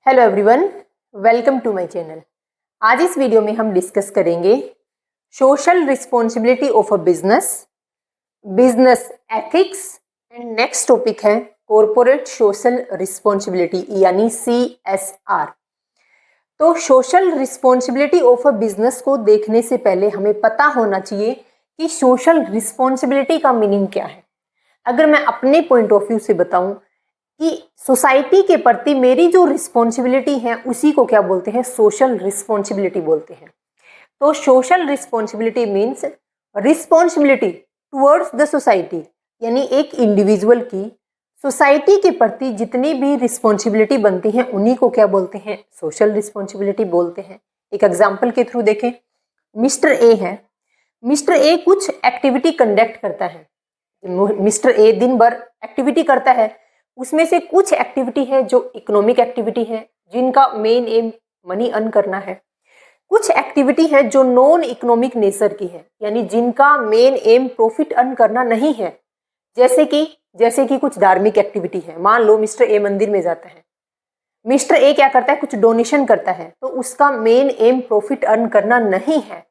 Hello everyone, welcome to my channel. आज इस video में हम डिस्कस करेंगे social responsibility of a business, business ethics and next topic है कॉरपोरेट सोशल रिस्पॉन्सिबिलिटी यानी CSR। तो social responsibility of a business को देखने से पहले हमें पता होना चाहिए कि सोशल रिस्पॉन्सिबिलिटी का मीनिंग क्या है। अगर मैं अपने पॉइंट ऑफ व्यू से बताऊं कि सोसाइटी के प्रति मेरी जो रिस्पॉन्सिबिलिटी है उसी को क्या बोलते हैं, सोशल रिस्पॉन्सिबिलिटी बोलते हैं। तो social responsibility means responsibility towards the society, यानी एक इंडिविजुअल की सोसाइटी के प्रति जितनी भी रिस्पॉन्सिबिलिटी बनती है उन्हीं को क्या बोलते हैं, सोशल रिस्पॉन्सिबिलिटी बोलते हैं। एक एग्जाम्पल के थ्रू देखें, मिस्टर ए है, मिस्टर ए कुछ एक्टिविटी कंडक्ट करता है। मिस्टर ए दिन भर एक्टिविटी करता है, उसमें से कुछ एक्टिविटी है जो इकोनॉमिक एक्टिविटी है जिनका मेन एम मनी अर्न करना है, कुछ एक्टिविटी है जो नॉन इकोनॉमिक नेचर की है, यानी जिनका मेन एम प्रॉफिट अर्न करना नहीं है। जैसे कि कुछ धार्मिक एक्टिविटी है। मान लो मिस्टर ए मंदिर में जाता है, मिस्टर ए क्या करता है, कुछ डोनेशन करता है, तो उसका मेन एम प्रॉफिट अर्न करना नहीं है।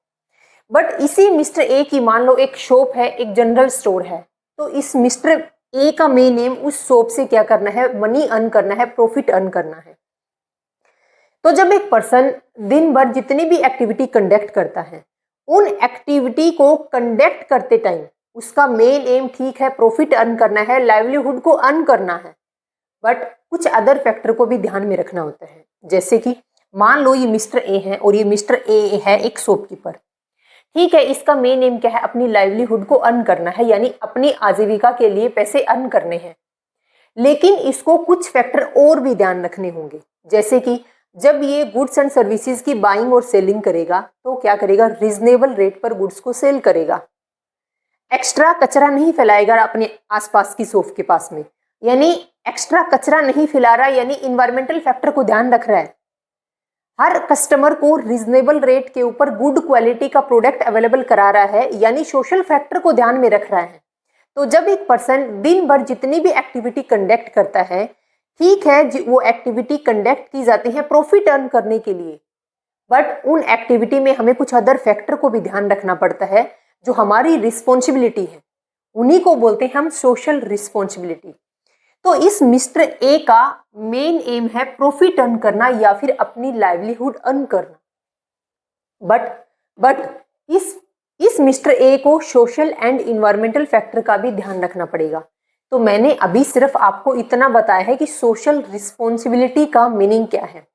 बट इसी मिस्टर ए की मान लो एक शॉप है, एक जनरल स्टोर है, तो इस मिस्टर ए का मेन एम उस शॉप से क्या करना है, मनी अर्न करना है, प्रॉफिट अर्न करना है। तो जब एक पर्सन दिन भर जितनी भी एक्टिविटी कंडक्ट करता है, उन एक्टिविटी को कंडक्ट करते टाइम उसका मेन एम ठीक है प्रॉफिट अर्न करना है, लाइवलीहुड को अर्न करना है, बट कुछ अदर फैक्टर को भी ध्यान में रखना होता है। जैसे कि मान लो ये मिस्टर ए है और ये मिस्टर ए है एक शॉपकीपर, ठीक है, इसका मेन एम क्या है, अपनी लाइवलीहुड को अर्न करना है, यानी अपनी आजीविका के लिए पैसे अर्न करने हैं। लेकिन इसको कुछ फैक्टर और भी ध्यान रखने होंगे। जैसे कि जब ये गुड्स एंड सर्विसेज की बाइंग और सेलिंग करेगा तो क्या करेगा, रीजनेबल रेट पर गुड्स को सेल करेगा, एक्स्ट्रा कचरा नहीं फैलाएगा अपने आसपास की शॉप के पास में, यानी एक्स्ट्रा कचरा नहीं फैला रहा, यानी इन्वायरमेंटल फैक्टर को ध्यान रख रहा है। हर कस्टमर को रीजनेबल रेट के ऊपर गुड क्वालिटी का प्रोडक्ट अवेलेबल करा रहा है, यानी सोशल फैक्टर को ध्यान में रख रहा है। तो जब एक पर्सन दिन भर जितनी भी एक्टिविटी कंडक्ट करता है, ठीक है, वो एक्टिविटी कंडक्ट की जाती है प्रॉफिट अर्न करने के लिए, बट उन एक्टिविटी में हमें कुछ अदर फैक्टर को भी ध्यान रखना पड़ता है जो हमारी रिस्पॉन्सिबिलिटी है, उन्हीं को बोलते हैं हम सोशल रिस्पॉन्सिबिलिटी। तो इस मिस्टर ए का मेन एम है प्रॉफिट अर्न करना या फिर अपनी लाइवलीहुड अर्न करना, बट इस मिस्टर ए को सोशल एंड इन्वायरमेंटल फैक्टर का भी ध्यान रखना पड़ेगा। तो मैंने अभी सिर्फ आपको इतना बताया है कि सोशल रिस्पॉन्सिबिलिटी का मीनिंग क्या है।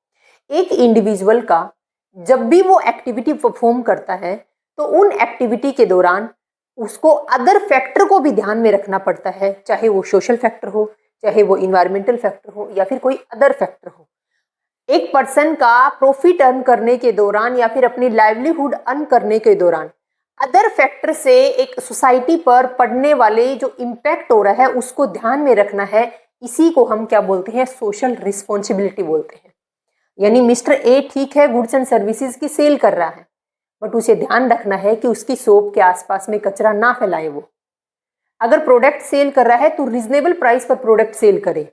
एक इंडिविजुअल का जब भी वो एक्टिविटी परफॉर्म करता है तो उन एक्टिविटी के दौरान उसको अदर फैक्टर को भी ध्यान में रखना पड़ता है, चाहे वो सोशल फैक्टर हो, चाहे वो इन्वायरमेंटल फैक्टर हो या फिर कोई अदर फैक्टर हो। एक पर्सन का प्रॉफिट अर्न करने के दौरान या फिर अपनी लाइवलीहुड अर्न करने के दौरान अदर फैक्टर से एक सोसाइटी पर पड़ने वाले जो इम्पैक्ट हो रहा है उसको ध्यान में रखना है। इसी को हम क्या बोलते हैं, सोशल रिस्पॉन्सिबिलिटी बोलते हैं। यानी मिस्टर ए ठीक है गुड्स एंड सर्विसेज की सेल कर रहा है, बट उसे ध्यान रखना है कि उसकी शॉप के आसपास में कचरा ना फैलाए। वो अगर प्रोडक्ट सेल कर रहा है तो रीजनेबल प्राइस पर प्रोडक्ट सेल करे।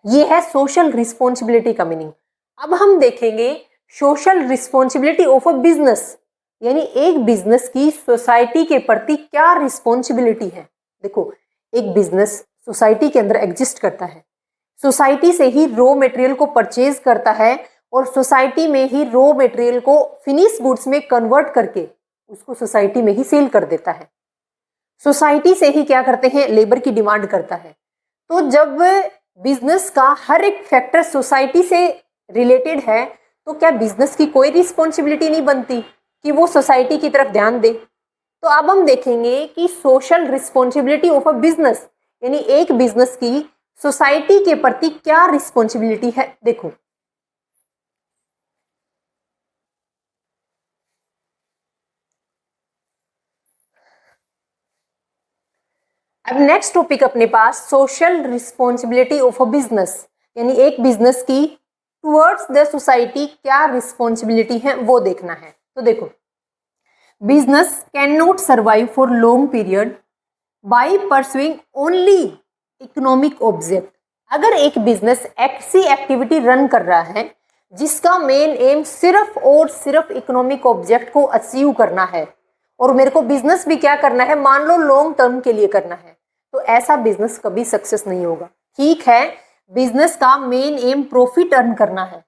ये है सोशल रिस्पॉन्सिबिलिटी का मीनिंग। अब हम देखेंगे social responsibility of a business, यानी एक बिजनेस की सोसाइटी के प्रति क्या रिस्पॉन्सिबिलिटी है। देखो, एक बिजनेस सोसाइटी के अंदर एग्जिस्ट करता है, सोसाइटी से ही रॉ मटेरियल को परचेज करता है और सोसाइटी में ही रॉ मटेरियल को फिनिश गुड्स में कन्वर्ट करके उसको सोसाइटी में ही सेल कर देता है। सोसाइटी से ही क्या करते हैं, लेबर की डिमांड करता है। तो जब बिजनेस का हर एक फैक्टर सोसाइटी से रिलेटेड है तो क्या बिजनेस की कोई रिस्पॉन्सिबिलिटी नहीं बनती कि वो सोसाइटी की तरफ ध्यान दे। तो अब हम देखेंगे कि social responsibility of a business, यानी एक बिजनेस की सोसाइटी के प्रति क्या रिस्पॉन्सिबिलिटी है। देखो, अब नेक्स्ट टॉपिक अपने पास social responsibility of a business, यानी एक बिजनेस की टुवर्ड्स द सोसाइटी क्या रिस्पॉन्सिबिलिटी है वो देखना है। तो देखो, business cannot survive for long period by pursuing only economic object, अगर एक बिजनेस ऐसी एक्टिविटी रन कर रहा है जिसका मेन एम सिर्फ और सिर्फ इकोनॉमिक ऑब्जेक्ट को अचीव करना है, और मेरे को बिजनेस भी क्या करना है, मान लो लॉन्ग टर्म के लिए करना है, तो ऐसा बिजनेस कभी सक्सेस नहीं होगा। ठीक है, बिजनेस का मेन एम प्रॉफिट अर्न करना है,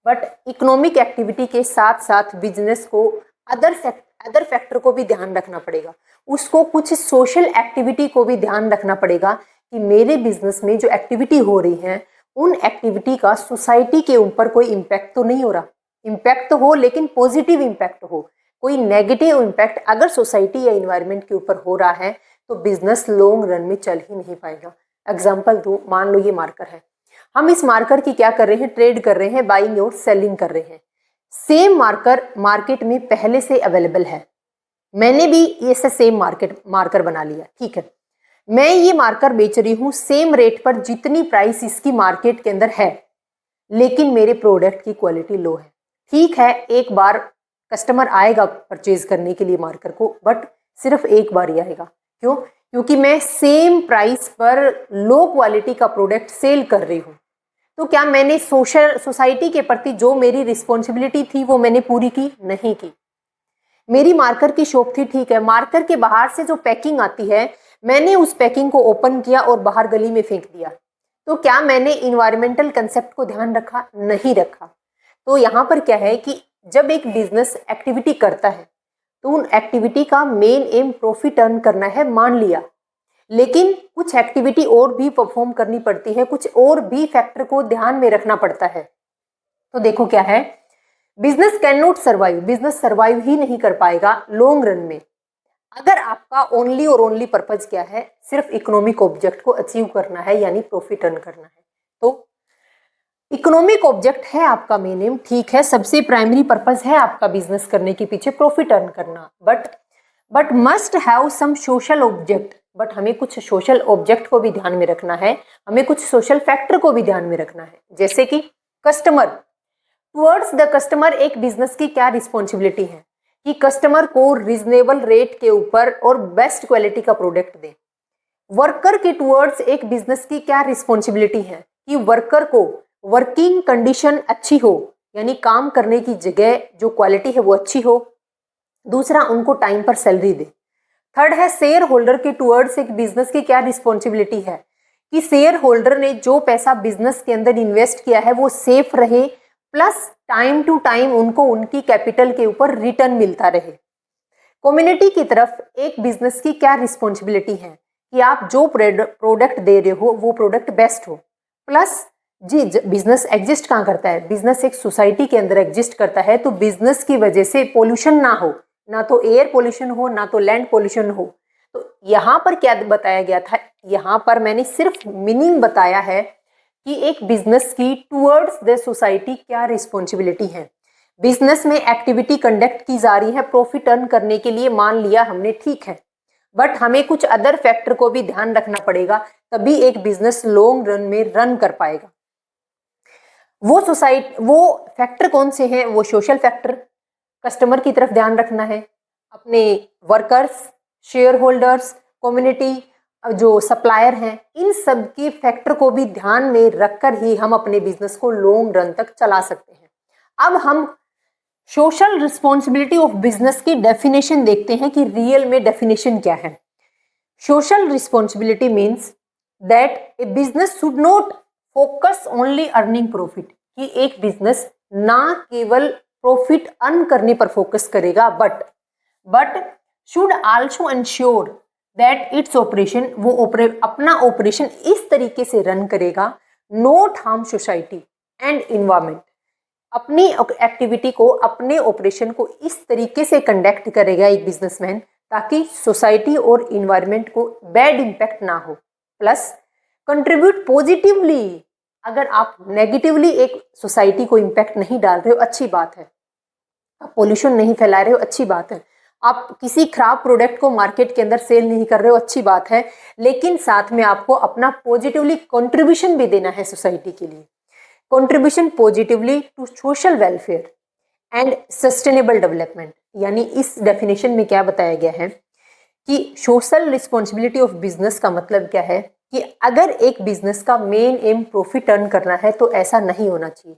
बट इकोनॉमिक एक्टिविटी के साथ साथ बिजनेस को अदर फैक्टर को भी ध्यान रखना पड़ेगा, उसको कुछ सोशल एक्टिविटी को भी ध्यान रखना पड़ेगा कि मेरे बिजनेस में जो एक्टिविटी हो रही है उन एक्टिविटी का सोसाइटी के ऊपर कोई इम्पैक्ट तो नहीं हो रहा। इम्पैक्ट तो हो लेकिन पॉजिटिव इम्पैक्ट हो, कोई नेगेटिव इम्पैक्ट अगर सोसाइटी या इन्वायरमेंट के ऊपर हो रहा है तो बिजनेस लॉन्ग रन में चल ही नहीं पाएगा। एग्जाम्पल दो, मान लो ये मार्कर है, हम इस मार्कर की क्या कर रहे हैं, ट्रेड कर रहे हैं, बाइंग और सेलिंग कर रहे हैं। सेम मार्कर मार्केट में पहले से अवेलेबल है, मैंने भी ऐसे सेम मार्कर बना लिया, ठीक है, मैं ये मार्कर बेच रही हूँ सेम रेट पर जितनी प्राइस इसकी मार्केट के अंदर है, लेकिन मेरे प्रोडक्ट की क्वालिटी लो है। ठीक है, एक बार कस्टमर आएगा परचेज करने के लिए मार्कर को, बट सिर्फ एक बार ही आएगा। क्यों? क्योंकि मैं सेम प्राइस पर लो क्वालिटी का प्रोडक्ट सेल कर रही हूँ। तो क्या मैंने सोसाइटी के प्रति जो मेरी रिस्पॉन्सिबिलिटी थी वो मैंने पूरी की? नहीं की। मेरी मार्कर की शॉप थी, ठीक है, मार्कर के बाहर से जो पैकिंग आती है मैंने उस पैकिंग को ओपन किया और बाहर गली में फेंक दिया, तो क्या मैंने इन्वायरमेंटल कंसेप्ट को ध्यान रखा? नहीं रखा। तो यहाँ पर क्या है कि जब एक बिजनेस एक्टिविटी करता है तो उन एक्टिविटी का मेन एम प्रॉफिट अर्न करना है, मान लिया, लेकिन कुछ एक्टिविटी और भी परफॉर्म करनी पड़ती है, कुछ और भी फैक्टर को ध्यान में रखना पड़ता है। तो देखो क्या है, business cannot survive, business survive ही नहीं कर पाएगा लॉन्ग रन में अगर आपका ओनली और ओनली पर्पज क्या है, सिर्फ इकोनॉमिक ऑब्जेक्ट को अचीव करना है, यानी प्रॉफिट अर्न करना है। तो इकोनॉमिक ऑब्जेक्ट है आपका मेन एम, ठीक है, सबसे प्राइमरी पर्पज है आपका बिजनेस करने के पीछे प्रॉफिट अर्न करना, but must have some social object, but हमें कुछ सोशल ऑब्जेक्ट को भी ध्यान में रखना है, हमें कुछ सोशल फैक्टर को भी ध्यान में रखना है, जैसे कि कस्टमर, टुवर्ड्स द कस्टमर एक बिजनेस की क्या रिस्पॉन्सिबिलिटी है कि कस्टमर को रीजनेबल रेट के ऊपर और बेस्ट क्वालिटी का प्रोडक्ट दे। वर्कर के टुवर्ड्स एक बिजनेस की क्या रिस्पॉन्सिबिलिटी है कि वर्कर को वर्किंग कंडीशन अच्छी हो, यानी काम करने की जगह जो क्वालिटी है वो अच्छी हो। दूसरा, उनको टाइम पर सैलरी दे। थर्ड है, शेयर होल्डर के टुवर्ड्स एक बिजनेस की क्या रिस्पॉन्सिबिलिटी है कि शेयर होल्डर ने जो पैसा बिजनेस के अंदर इन्वेस्ट किया है वो सेफ रहे, प्लस टाइम टू टाइम उनको उनकी कैपिटल के ऊपर रिटर्न मिलता रहे। कम्युनिटी की तरफ एक बिजनेस की क्या रिस्पॉन्सिबिलिटी है कि आप जो प्रोडक्ट दे रहे हो वो प्रोडक्ट बेस्ट हो, प्लस जी बिजनेस एग्जिस्ट कहाँ करता है, बिजनेस एक सोसाइटी के अंदर एग्जिस्ट करता है, तो बिजनेस की वजह से पोल्यूशन ना हो, ना तो एयर पोल्यूशन हो ना तो लैंड पोल्यूशन हो। तो यहाँ पर क्या बताया गया था, यहाँ पर मैंने सिर्फ मीनिंग बताया है कि एक बिजनेस की टुवर्ड्स द सोसाइटी क्या रिस्पॉन्सिबिलिटी है। बिजनेस में एक्टिविटी कंडक्ट की जा रही है प्रॉफिट अर्न करने के लिए, मान लिया हमने, ठीक है, बट हमें कुछ अदर फैक्टर को भी ध्यान रखना पड़ेगा, तभी एक बिजनेस लॉन्ग रन में रन कर पाएगा। वो फैक्टर कौन से हैं? वो सोशल फैक्टर, कस्टमर की तरफ ध्यान रखना है, अपने वर्कर्स, शेयर होल्डर्स, कम्युनिटी, जो सप्लायर हैं, इन सब की फैक्टर को भी ध्यान में रखकर ही हम अपने बिजनेस को लॉन्ग रन तक चला सकते हैं। अब हम सोशल रिस्पॉन्सिबिलिटी ऑफ बिजनेस की डेफिनेशन देखते हैं कि रियल में डेफिनेशन क्या है। Social responsibility means that A business should not focus only earning profit, कि एक बिजनेस ना केवल प्रॉफिट अर्न करने पर फोकस करेगा, but should also ensure that its operation, वो अपना ऑपरेशन इस तरीके से रन करेगा not harm society and environment, अपनी एक्टिविटी को, अपने ऑपरेशन को इस तरीके से कंडक्ट करेगा एक बिजनेसमैन ताकि सोसाइटी और इन्वायरमेंट को बैड इम्पैक्ट ना हो, प्लस कंट्रीब्यूट पॉजिटिवली। अगर आप नेगेटिवली एक सोसाइटी को इम्पैक्ट नहीं डाल रहे हो, अच्छी बात है, आप पोल्यूशन नहीं फैला रहे हो, अच्छी बात है, आप किसी खराब प्रोडक्ट को मार्केट के अंदर सेल नहीं कर रहे हो, अच्छी बात है, लेकिन साथ में आपको अपना पॉजिटिवली कंट्रीब्यूशन भी देना है सोसाइटी के लिए, contribution positively to social welfare and sustainable development. यानी इस डेफिनेशन में क्या बताया गया है कि सोशल रिस्पॉन्सिबिलिटी ऑफ बिजनेस का मतलब क्या है कि अगर एक बिजनेस का मेन एम प्रॉफिट अर्न करना है तो ऐसा नहीं होना चाहिए।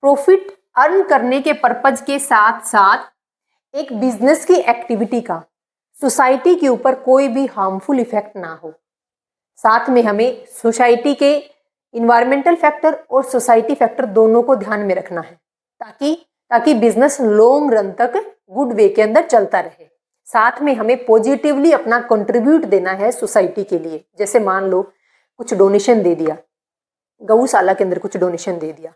प्रॉफिट अर्न करने के पर्पज के साथ साथ एक बिजनेस की एक्टिविटी का सोसाइटी के ऊपर कोई भी हार्मफुल इफेक्ट ना हो। साथ में हमें सोसाइटी के इन्वायरमेंटल फैक्टर और सोसाइटी फैक्टर दोनों को ध्यान में रखना है ताकि बिजनेस लॉन्ग रन तक गुड वे के अंदर चलता रहे। साथ में हमें पॉजिटिवली अपना कंट्रीब्यूट देना है सोसाइटी के लिए। जैसे मान लो कुछ डोनेशन दे दिया, गौशाला के अंदर कुछ डोनेशन दे दिया,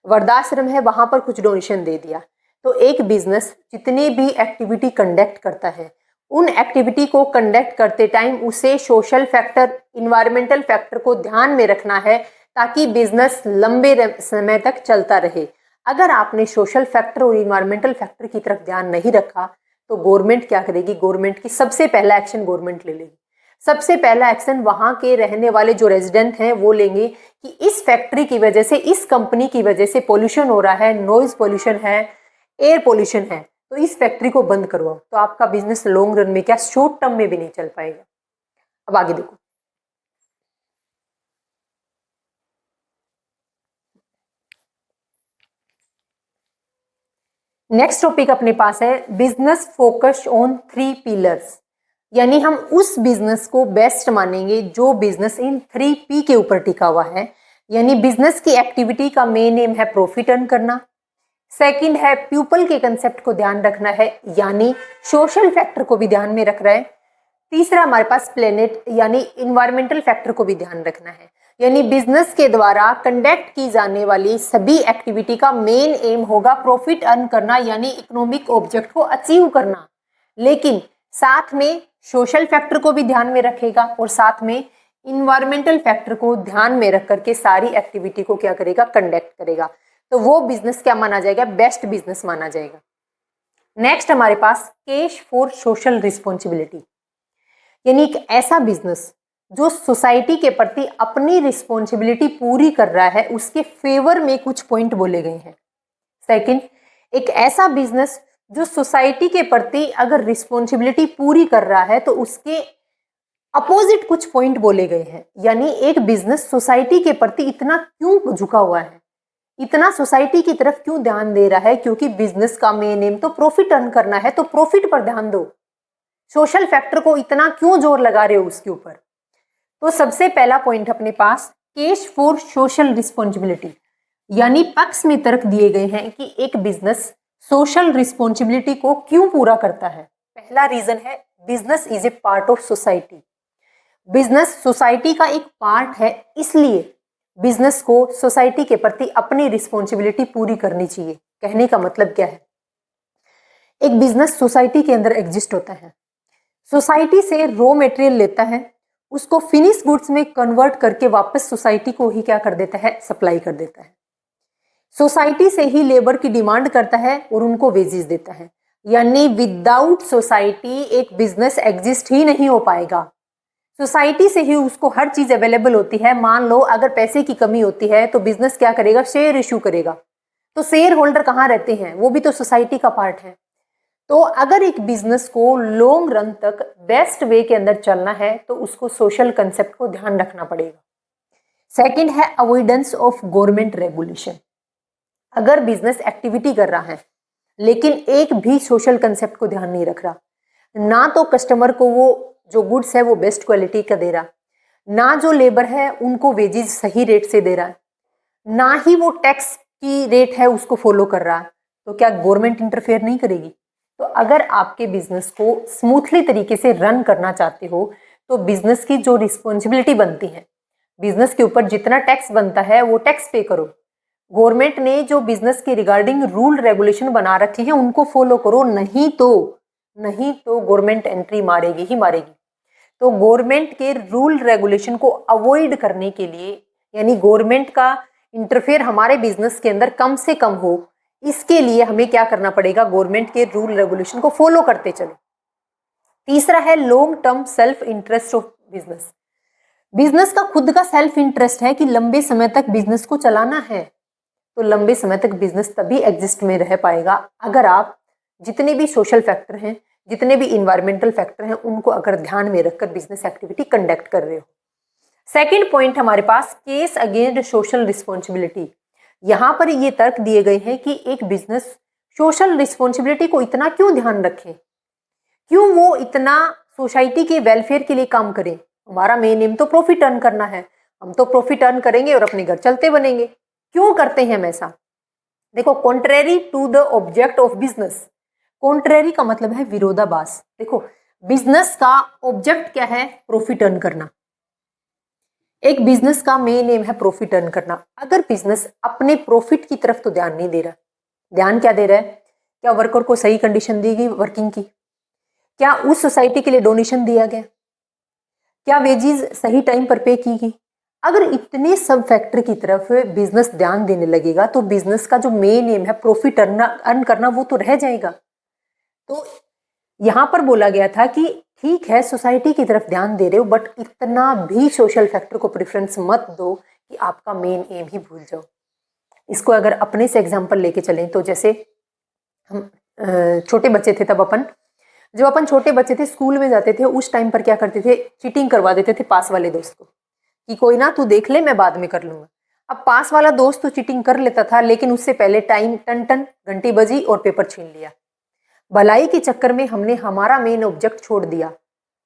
वृद्धाश्रम है वहां पर कुछ डोनेशन दे दिया। तो एक बिजनेस जितने भी एक्टिविटी कंडक्ट करता है उन एक्टिविटी को कंडक्ट करते टाइम उसे सोशल फैक्टर, इन्वायरमेंटल फैक्टर को ध्यान में रखना है ताकि बिजनेस लंबे समय तक चलता रहे। अगर आपने सोशल फैक्टर और इन्वायरमेंटल फैक्टर की तरफ ध्यान नहीं रखा तो गवर्नमेंट क्या करेगी? गवर्नमेंट की सबसे पहला एक्शन गवर्नमेंट ले लेगी। सबसे पहला एक्शन वहां के रहने वाले जो रेजिडेंट हैं वो लेंगे कि इस फैक्ट्री की वजह से, इस कंपनी की वजह से पोल्यूशन हो रहा है, नॉइज पोल्यूशन है, एयर पोल्यूशन है, तो इस फैक्ट्री को बंद करवाओ। तो आपका बिजनेस लॉन्ग रन में क्या, शॉर्ट टर्म में भी नहीं चल पाएगा। अब आगे देखो, नेक्स्ट टॉपिक अपने पास है बिजनेस फोकस्ड ऑन 3 पिलर्स। यानी हम उस बिजनेस को बेस्ट मानेंगे जो बिजनेस इन 3 P के ऊपर टिका हुआ है। यानी बिजनेस की एक्टिविटी का मेन एम है प्रॉफिट अर्न करना, सेकंड है पीपल के कंसेप्ट को ध्यान रखना है यानी सोशल फैक्टर को भी ध्यान में रख रहा है, तीसरा हमारे पास प्लेनेट यानी इन्वायरमेंटल फैक्टर को भी ध्यान रखना है। यानी बिजनेस के द्वारा कंडक्ट की जाने वाली सभी एक्टिविटी का मेन एम होगा प्रॉफिट अर्न करना यानी इकोनॉमिक ऑब्जेक्ट को अचीव करना, लेकिन साथ में सोशल फैक्टर को भी ध्यान में रखेगा और साथ में इन्वायरमेंटल फैक्टर को ध्यान में रख करके सारी एक्टिविटी को क्या करेगा, कंडक्ट करेगा। तो वो बिजनेस क्या माना जाएगा, बेस्ट बिजनेस माना जाएगा। नेक्स्ट हमारे पास कैश फॉर सोशल रिस्पॉन्सिबिलिटी, यानी एक ऐसा बिजनेस जो सोसाइटी के प्रति अपनी रिस्पॉन्सिबिलिटी पूरी कर रहा है, उसके फेवर में कुछ पॉइंट बोले गए हैं। सेकंड, एक ऐसा बिजनेस जो सोसाइटी के प्रति अगर रिस्पॉन्सिबिलिटी पूरी कर रहा है तो उसके अपोजिट कुछ पॉइंट बोले गए हैं। यानी एक बिजनेस सोसाइटी के प्रति इतना क्यों झुका हुआ है, इतना सोसाइटी की तरफ क्यों ध्यान दे रहा है, क्योंकि बिजनेस का मेन एम तो प्रॉफिट अर्न करना है, तो प्रॉफिट पर ध्यान दो। सोशल फैक्टर को इतना क्यों जोर लगा रहे हो उसके ऊपर। तो सबसे पहला पॉइंट अपने पास कैश फॉर सोशल रिस्पॉन्सिबिलिटी, यानी पक्ष में तर्क दिए गए हैं कि एक बिजनेस सोशल रिस्पॉन्सिबिलिटी को क्यों पूरा करता है। पहला रीजन है business is a part of society, business society का एक पार्ट है, इसलिए बिजनेस को सोसाइटी के प्रति अपनी रिस्पॉन्सिबिलिटी पूरी करनी चाहिए। कहने का मतलब क्या है, एक बिजनेस सोसाइटी के अंदर एग्जिस्ट होता है, सोसाइटी से रॉ मटेरियल लेता है, उसको फिनिश गुड्स में कन्वर्ट करके वापस सोसाइटी को ही क्या कर देता है, सप्लाई कर देता है। सोसाइटी से ही लेबर की डिमांड करता है और उनको वेजेस देता है। यानी विदाउट सोसाइटी एक बिजनेस एग्जिस्ट ही नहीं हो पाएगा। सोसाइटी से ही उसको हर चीज अवेलेबल होती है। मान लो अगर पैसे की कमी होती है तो बिजनेस क्या करेगा, शेयर इशू करेगा। तो शेयर होल्डर कहाँ रहते हैं, वो भी तो सोसाइटी का पार्ट है। तो अगर एक बिजनेस को लॉन्ग रन तक बेस्ट वे के अंदर चलना है तो उसको सोशल कंसेप्ट को ध्यान रखना पड़ेगा। सेकंड है अवॉइडेंस ऑफ गवर्नमेंट रेगुलेशन। अगर बिजनेस एक्टिविटी कर रहा है लेकिन एक भी सोशल कंसेप्ट को ध्यान नहीं रख रहा, ना तो कस्टमर को वो जो गुड्स है वो बेस्ट क्वालिटी का दे रहा, ना जो लेबर है उनको वेजेस सही रेट से दे रहा, ना ही वो टैक्स की रेट है उसको फॉलो कर रहा, तो क्या गवर्नमेंट इंटरफेयर नहीं करेगी। तो अगर आपके बिजनेस को स्मूथली तरीके से रन करना चाहते हो तो बिजनेस की जो रिस्पॉन्सिबिलिटी बनती है, बिजनेस के ऊपर जितना टैक्स बनता है वो टैक्स पे करो। गवर्नमेंट ने जो बिजनेस के रिगार्डिंग रूल रेगुलेशन बना रखे हैं उनको फॉलो करो, नहीं तो गवर्नमेंट एंट्री मारेगी ही मारेगी। तो गवर्नमेंट के रूल रेगुलेशन को अवॉइड करने के लिए, यानी गवर्नमेंट का इंटरफेयर हमारे बिजनेस के अंदर कम से कम हो, इसके लिए हमें क्या करना पड़ेगा, गवर्नमेंट के रूल रेगुलेशन को फॉलो करते चलो। तीसरा है long term self interest of business. Business का खुद का सेल्फ इंटरेस्ट है कि लंबे समय तक बिजनेस को चलाना है। तो लंबे समय तक बिजनेस तभी एग्जिस्ट में रह पाएगा अगर आप जितने भी सोशल फैक्टर हैं, जितने भी इन्वायरमेंटल फैक्टर हैं, उनको अगर ध्यान में रखकर बिजनेस एक्टिविटी कंडक्ट कर रहे हो। सेकंड पॉइंट हमारे पास केस अगेंस्ट सोशल रिस्पॉन्सिबिलिटी। यहाँ पर ये तर्क दिए गए हैं कि एक बिजनेस सोशल रिस्पॉन्सिबिलिटी को इतना क्यों ध्यान रखे, क्यों वो इतना सोसाइटी के वेलफेयर के लिए काम करे। हमारा मेन एम तो प्रॉफिट अर्न करना है, हम तो प्रॉफिट अर्न करेंगे और अपने घर चलते बनेंगे। क्यों करते हैं हम ऐसा? देखो, contrary to the object of business. Contrary का मतलब है विरोधाभास। देखो, बिजनेस का ऑब्जेक्ट क्या है? प्रॉफिट अर्न करना। एक बिजनेस का मेन एम है प्रॉफिट अर्न करना। अगर बिजनेस अपने प्रॉफिट की तरफ तो ध्यान नहीं दे रहा, ध्यान क्या दे रहा है? क्या वर्कर को सही कंडीशन दी गई वर्किंग की? क्या उस सोसाइटी के लिए डोनेशन दिया गया? क्या वेजेस सही टाइम पर पे की गई? अगर इतने सब फैक्टर की तरफ बिजनेस ध्यान देने लगेगा तो बिजनेस का जो मेन एम है प्रॉफिट अर्न करना वो तो रह जाएगा। तो यहां पर बोला गया था कि ठीक है, सोसाइटी की तरफ ध्यान दे रहे हो, बट इतना भी सोशल फैक्टर को प्रेफरेंस मत दो कि आपका मेन एम ही भूल जाओ। इसको अगर अपने से एग्जांपल लेके चलें तो जैसे हम छोटे बच्चे थे, तब जब अपन छोटे बच्चे थे स्कूल में जाते थे, उस टाइम पर क्या करते थे? चीटिंग करवा देते थे पास वाले दोस्त को कि कोई ना, तू देख ले, मैं बाद में कर लूंगा। अब पास वाला दोस्त तो चीटिंग कर लेता था, लेकिन उससे पहले टाइम टन टन घंटी बजी और पेपर छीन लिया। भलाई के चक्कर में हमने हमारा मेन ऑब्जेक्ट छोड़ दिया,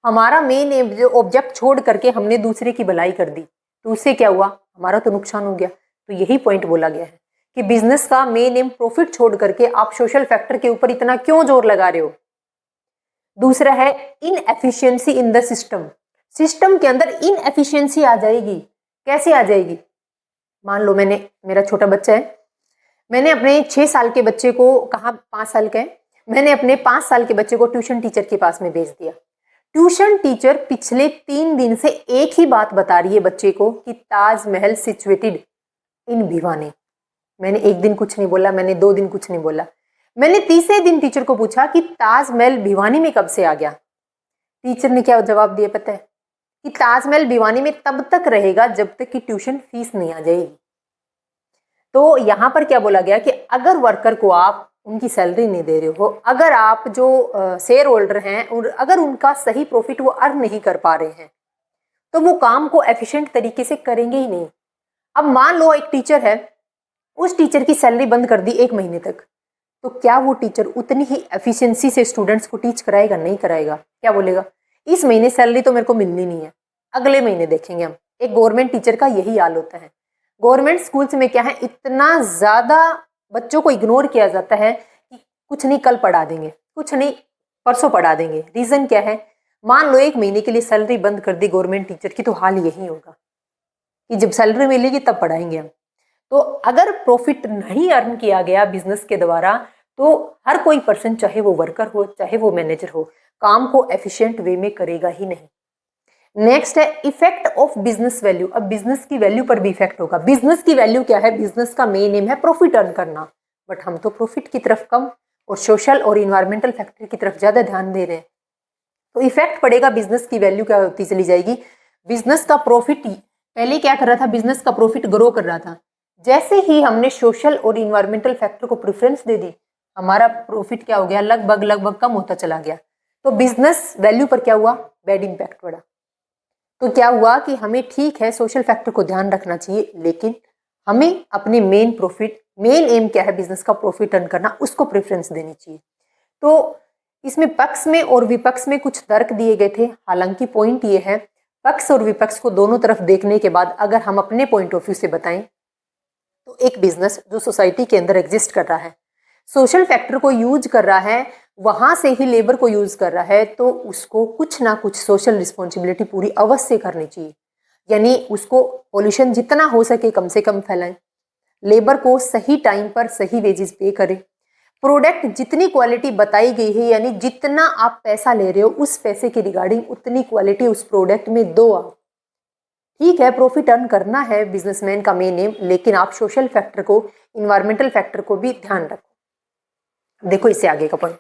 हमारा मेन ऑब्जेक्ट छोड़ करके हमने दूसरे की भलाई कर दी, तो उससे क्या हुआ? हमारा तो नुकसान हो गया। तो यही पॉइंट बोला गया है कि बिजनेस का मेन एम प्रॉफिट छोड़ करके आप सोशल फैक्टर के ऊपर इतना क्यों जोर लगा रहे हो। दूसरा है inefficiency in the system. System के अंदर इनएफिशिएंसी आ जाएगी। कैसे आ जाएगी? मान लो मेरा छोटा बच्चा है, मैंने अपने 6 साल के बच्चे को, कहा 5 साल का है, मैंने अपने 5 साल के बच्चे को ट्यूशन टीचर के पास में भेज दिया। ट्यूशन टीचर पिछले 3 दिन से एक ही बात बता रही है बच्चे को कि ताजमहल सिचुएटेड इन भिवानी। मैंने एक दिन कुछ नहीं बोला, मैंने 2 दिन कुछ नहीं बोला, मैंने तीसरे दिन टीचर को पूछा कि ताजमहल भिवानी में कब से आ गया। टीचर ने क्या जवाब दिया पता है? कि ताजमहल भिवानी में तब तक रहेगा जब तक कि ट्यूशन फीस नहीं आ जाएगी। तो यहाँ पर क्या बोला गया कि अगर वर्कर को आप उनकी सैलरी नहीं दे रहे हो, अगर आप जो शेयर होल्डर हैं और अगर उनका सही प्रॉफिट वो अर्न नहीं कर पा रहे हैं, तो वो काम को एफिशिएंट तरीके से करेंगे ही नहीं। अब मान लो एक टीचर है, उस टीचर की सैलरी बंद कर दी 1 महीने तक, तो क्या वो टीचर उतनी ही एफिशिएंसी से स्टूडेंट्स को टीच कराएगा? नहीं कराएगा। क्या बोलेगा? इस महीने सैलरी तो मेरे को मिलनी नहीं है, अगले महीने देखेंगे हम। एक गवर्नमेंट टीचर का यही हाल होता है। गवर्नमेंट स्कूल्स में क्या है, इतना ज़्यादा बच्चों को इग्नोर किया जाता है कि कुछ नहीं, कल पढ़ा देंगे, कुछ नहीं, परसों पढ़ा देंगे। रीज़न क्या है? मान लो 1 महीने के लिए सैलरी बंद कर दी गवर्नमेंट टीचर की, तो हाल यही होगा कि जब सैलरी मिलेगी तब पढ़ाएंगे हम। तो अगर प्रॉफिट नहीं अर्न किया गया बिजनेस के द्वारा, तो हर कोई पर्सन, चाहे वो वर्कर हो चाहे वो मैनेजर हो, काम को एफिशिएंट वे में करेगा ही नहीं। नेक्स्ट है इफेक्ट ऑफ बिजनेस वैल्यू। अब बिजनेस की वैल्यू पर भी इफेक्ट होगा। बिजनेस की वैल्यू क्या है? बिजनेस का मेन एम है प्रॉफिट अर्न करना, बट हम तो प्रॉफिट की तरफ कम और सोशल और इन्वायरमेंटल फैक्टर की तरफ ज्यादा ध्यान दे रहे हैं। तो इफेक्ट पड़ेगा, बिजनेस की वैल्यू क्या होती चली जाएगी। बिजनेस का प्रॉफिट पहले क्या कर रहा था? बिजनेस का प्रॉफिट ग्रो कर रहा था। जैसे ही हमने सोशल और इन्वायरमेंटल फैक्टर को प्रेफरेंस दे दी, हमारा प्रॉफिट क्या हो गया? लगभग कम होता चला गया। तो बिजनेस वैल्यू पर क्या हुआ? बैड इंपैक्ट पड़ा। तो क्या हुआ कि हमें, ठीक है, सोशल फैक्टर को ध्यान रखना चाहिए, लेकिन हमें अपने मेन एम क्या है बिजनेस का प्रॉफिट अर्न करना, उसको प्रेफरेंस देनी चाहिए। तो इसमें पक्ष में और विपक्ष में कुछ तर्क दिए गए थे। हालांकि पॉइंट ये है, पक्ष और विपक्ष को दोनों तरफ देखने के बाद अगर हम अपने पॉइंट ऑफ व्यू से बताएं, तो एक बिजनेस जो सोसाइटी के अंदर एग्जिस्ट कर रहा है, सोशल फैक्टर को यूज कर रहा है, वहां से ही लेबर को यूज कर रहा है, तो उसको कुछ ना कुछ सोशल रिस्पॉन्सिबिलिटी पूरी अवश्य करनी चाहिए। यानी उसको पॉल्यूशन जितना हो सके कम से कम फैलाएं, लेबर को सही टाइम पर सही वेजेस पे करें, प्रोडक्ट जितनी क्वालिटी बताई गई है, यानी जितना आप पैसा ले रहे हो उस पैसे के रिगार्डिंग उतनी क्वालिटी उस प्रोडक्ट में दो आप। ठीक है, प्रॉफिट अर्न करना है बिजनेसमैन का मेन एम, लेकिन आप सोशल फैक्टर को, इन्वायरमेंटल फैक्टर को भी ध्यान रखो। देखो इससे आगे का पॉइंट।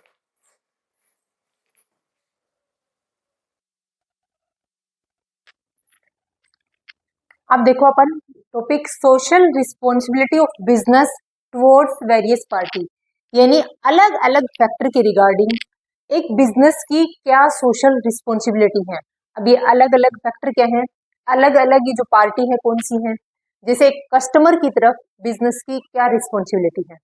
अब देखो अपन topic social responsibility of business towards various party, यानी अलग अलग फैक्टर के रिगार्डिंग एक बिजनेस की क्या सोशल रिस्पॉन्सिबिलिटी है। अब ये अलग अलग फैक्टर क्या है? अलग अलग ये जो पार्टी है कौन सी है, जैसे कस्टमर की तरफ बिजनेस की क्या रिस्पॉन्सिबिलिटी है,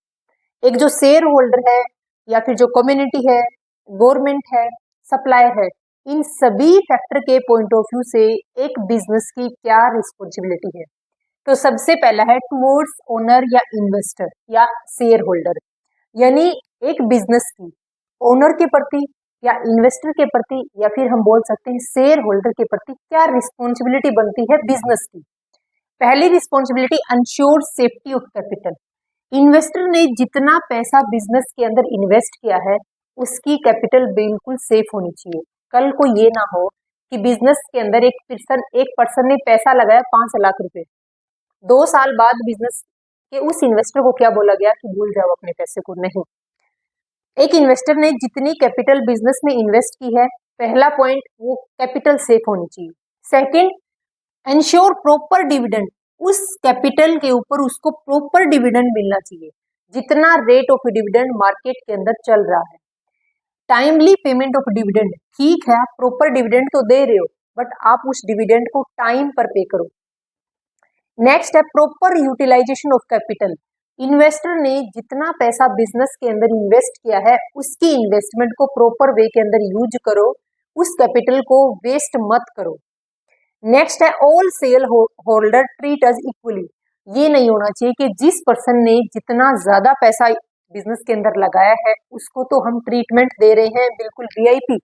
एक जो शेयर होल्डर है या फिर जो कम्युनिटी है, गवर्नमेंट है, सप्लायर है, इन सभी फैक्टर के पॉइंट ऑफ व्यू से एक बिजनेस की क्या रिस्पॉन्सिबिलिटी है। तो सबसे पहला है टुवर्ड्स ओनर या इन्वेस्टर या शेयर होल्डर, यानी एक बिजनेस की ओनर के प्रति या इन्वेस्टर के प्रति या फिर हम बोल सकते हैं शेयर होल्डर के प्रति क्या रिस्पॉन्सिबिलिटी बनती है बिजनेस की। पहली responsibility ensure safety of capital. Investor ने जितना पैसा बिजनेस के अंदर इन्वेस्ट किया है उसकी कैपिटल बिल्कुल सेफ होनी चाहिए। कल को ये ना हो कि बिजनेस के अंदर एक पर्सन ने पैसा लगाया 5 लाख रुपए, 2 साल बाद बिजनेस के उस इन्वेस्टर को क्या बोला गया कि भूल जाओ अपने पैसे को। नहीं, एक इन्वेस्टर ने जितनी कैपिटल बिजनेस में इन्वेस्ट की है, पहला पॉइंट वो कैपिटल सेफ होनी चाहिए। सेकंड, एंश्योर प्रॉपर डिविडेंड, उस कैपिटल के ऊपर उसको प्रॉपर डिविडेंड मिलना चाहिए, जितना रेट ऑफ डिविडेंड मार्केट के अंदर चल रहा है। टाइमली पेमेंट ऑफ डिविडेंड, ठीक है आप प्रॉपर डिविडेंड तो दे रहे हो बट आप उस डिविडेंड को टाइम पर पे करो। नेक्स्ट है proper utilization of capital. Investor ने जितना पैसा बिजनेस के अंदर इन्वेस्ट किया है उसकी इन्वेस्टमेंट को प्रॉपर वे के अंदर यूज करो, उस कैपिटल को वेस्ट मत करो। नेक्स्ट है all share holder treat us equally. ये नहीं होना चाहिए कि जिस पर्सन ने जितना ज्यादा पैसा बिजनेस के अंदर लगाया है उसको तो हम ट्रीटमेंट दे रहे हैं बिल्कुल वीआईपी,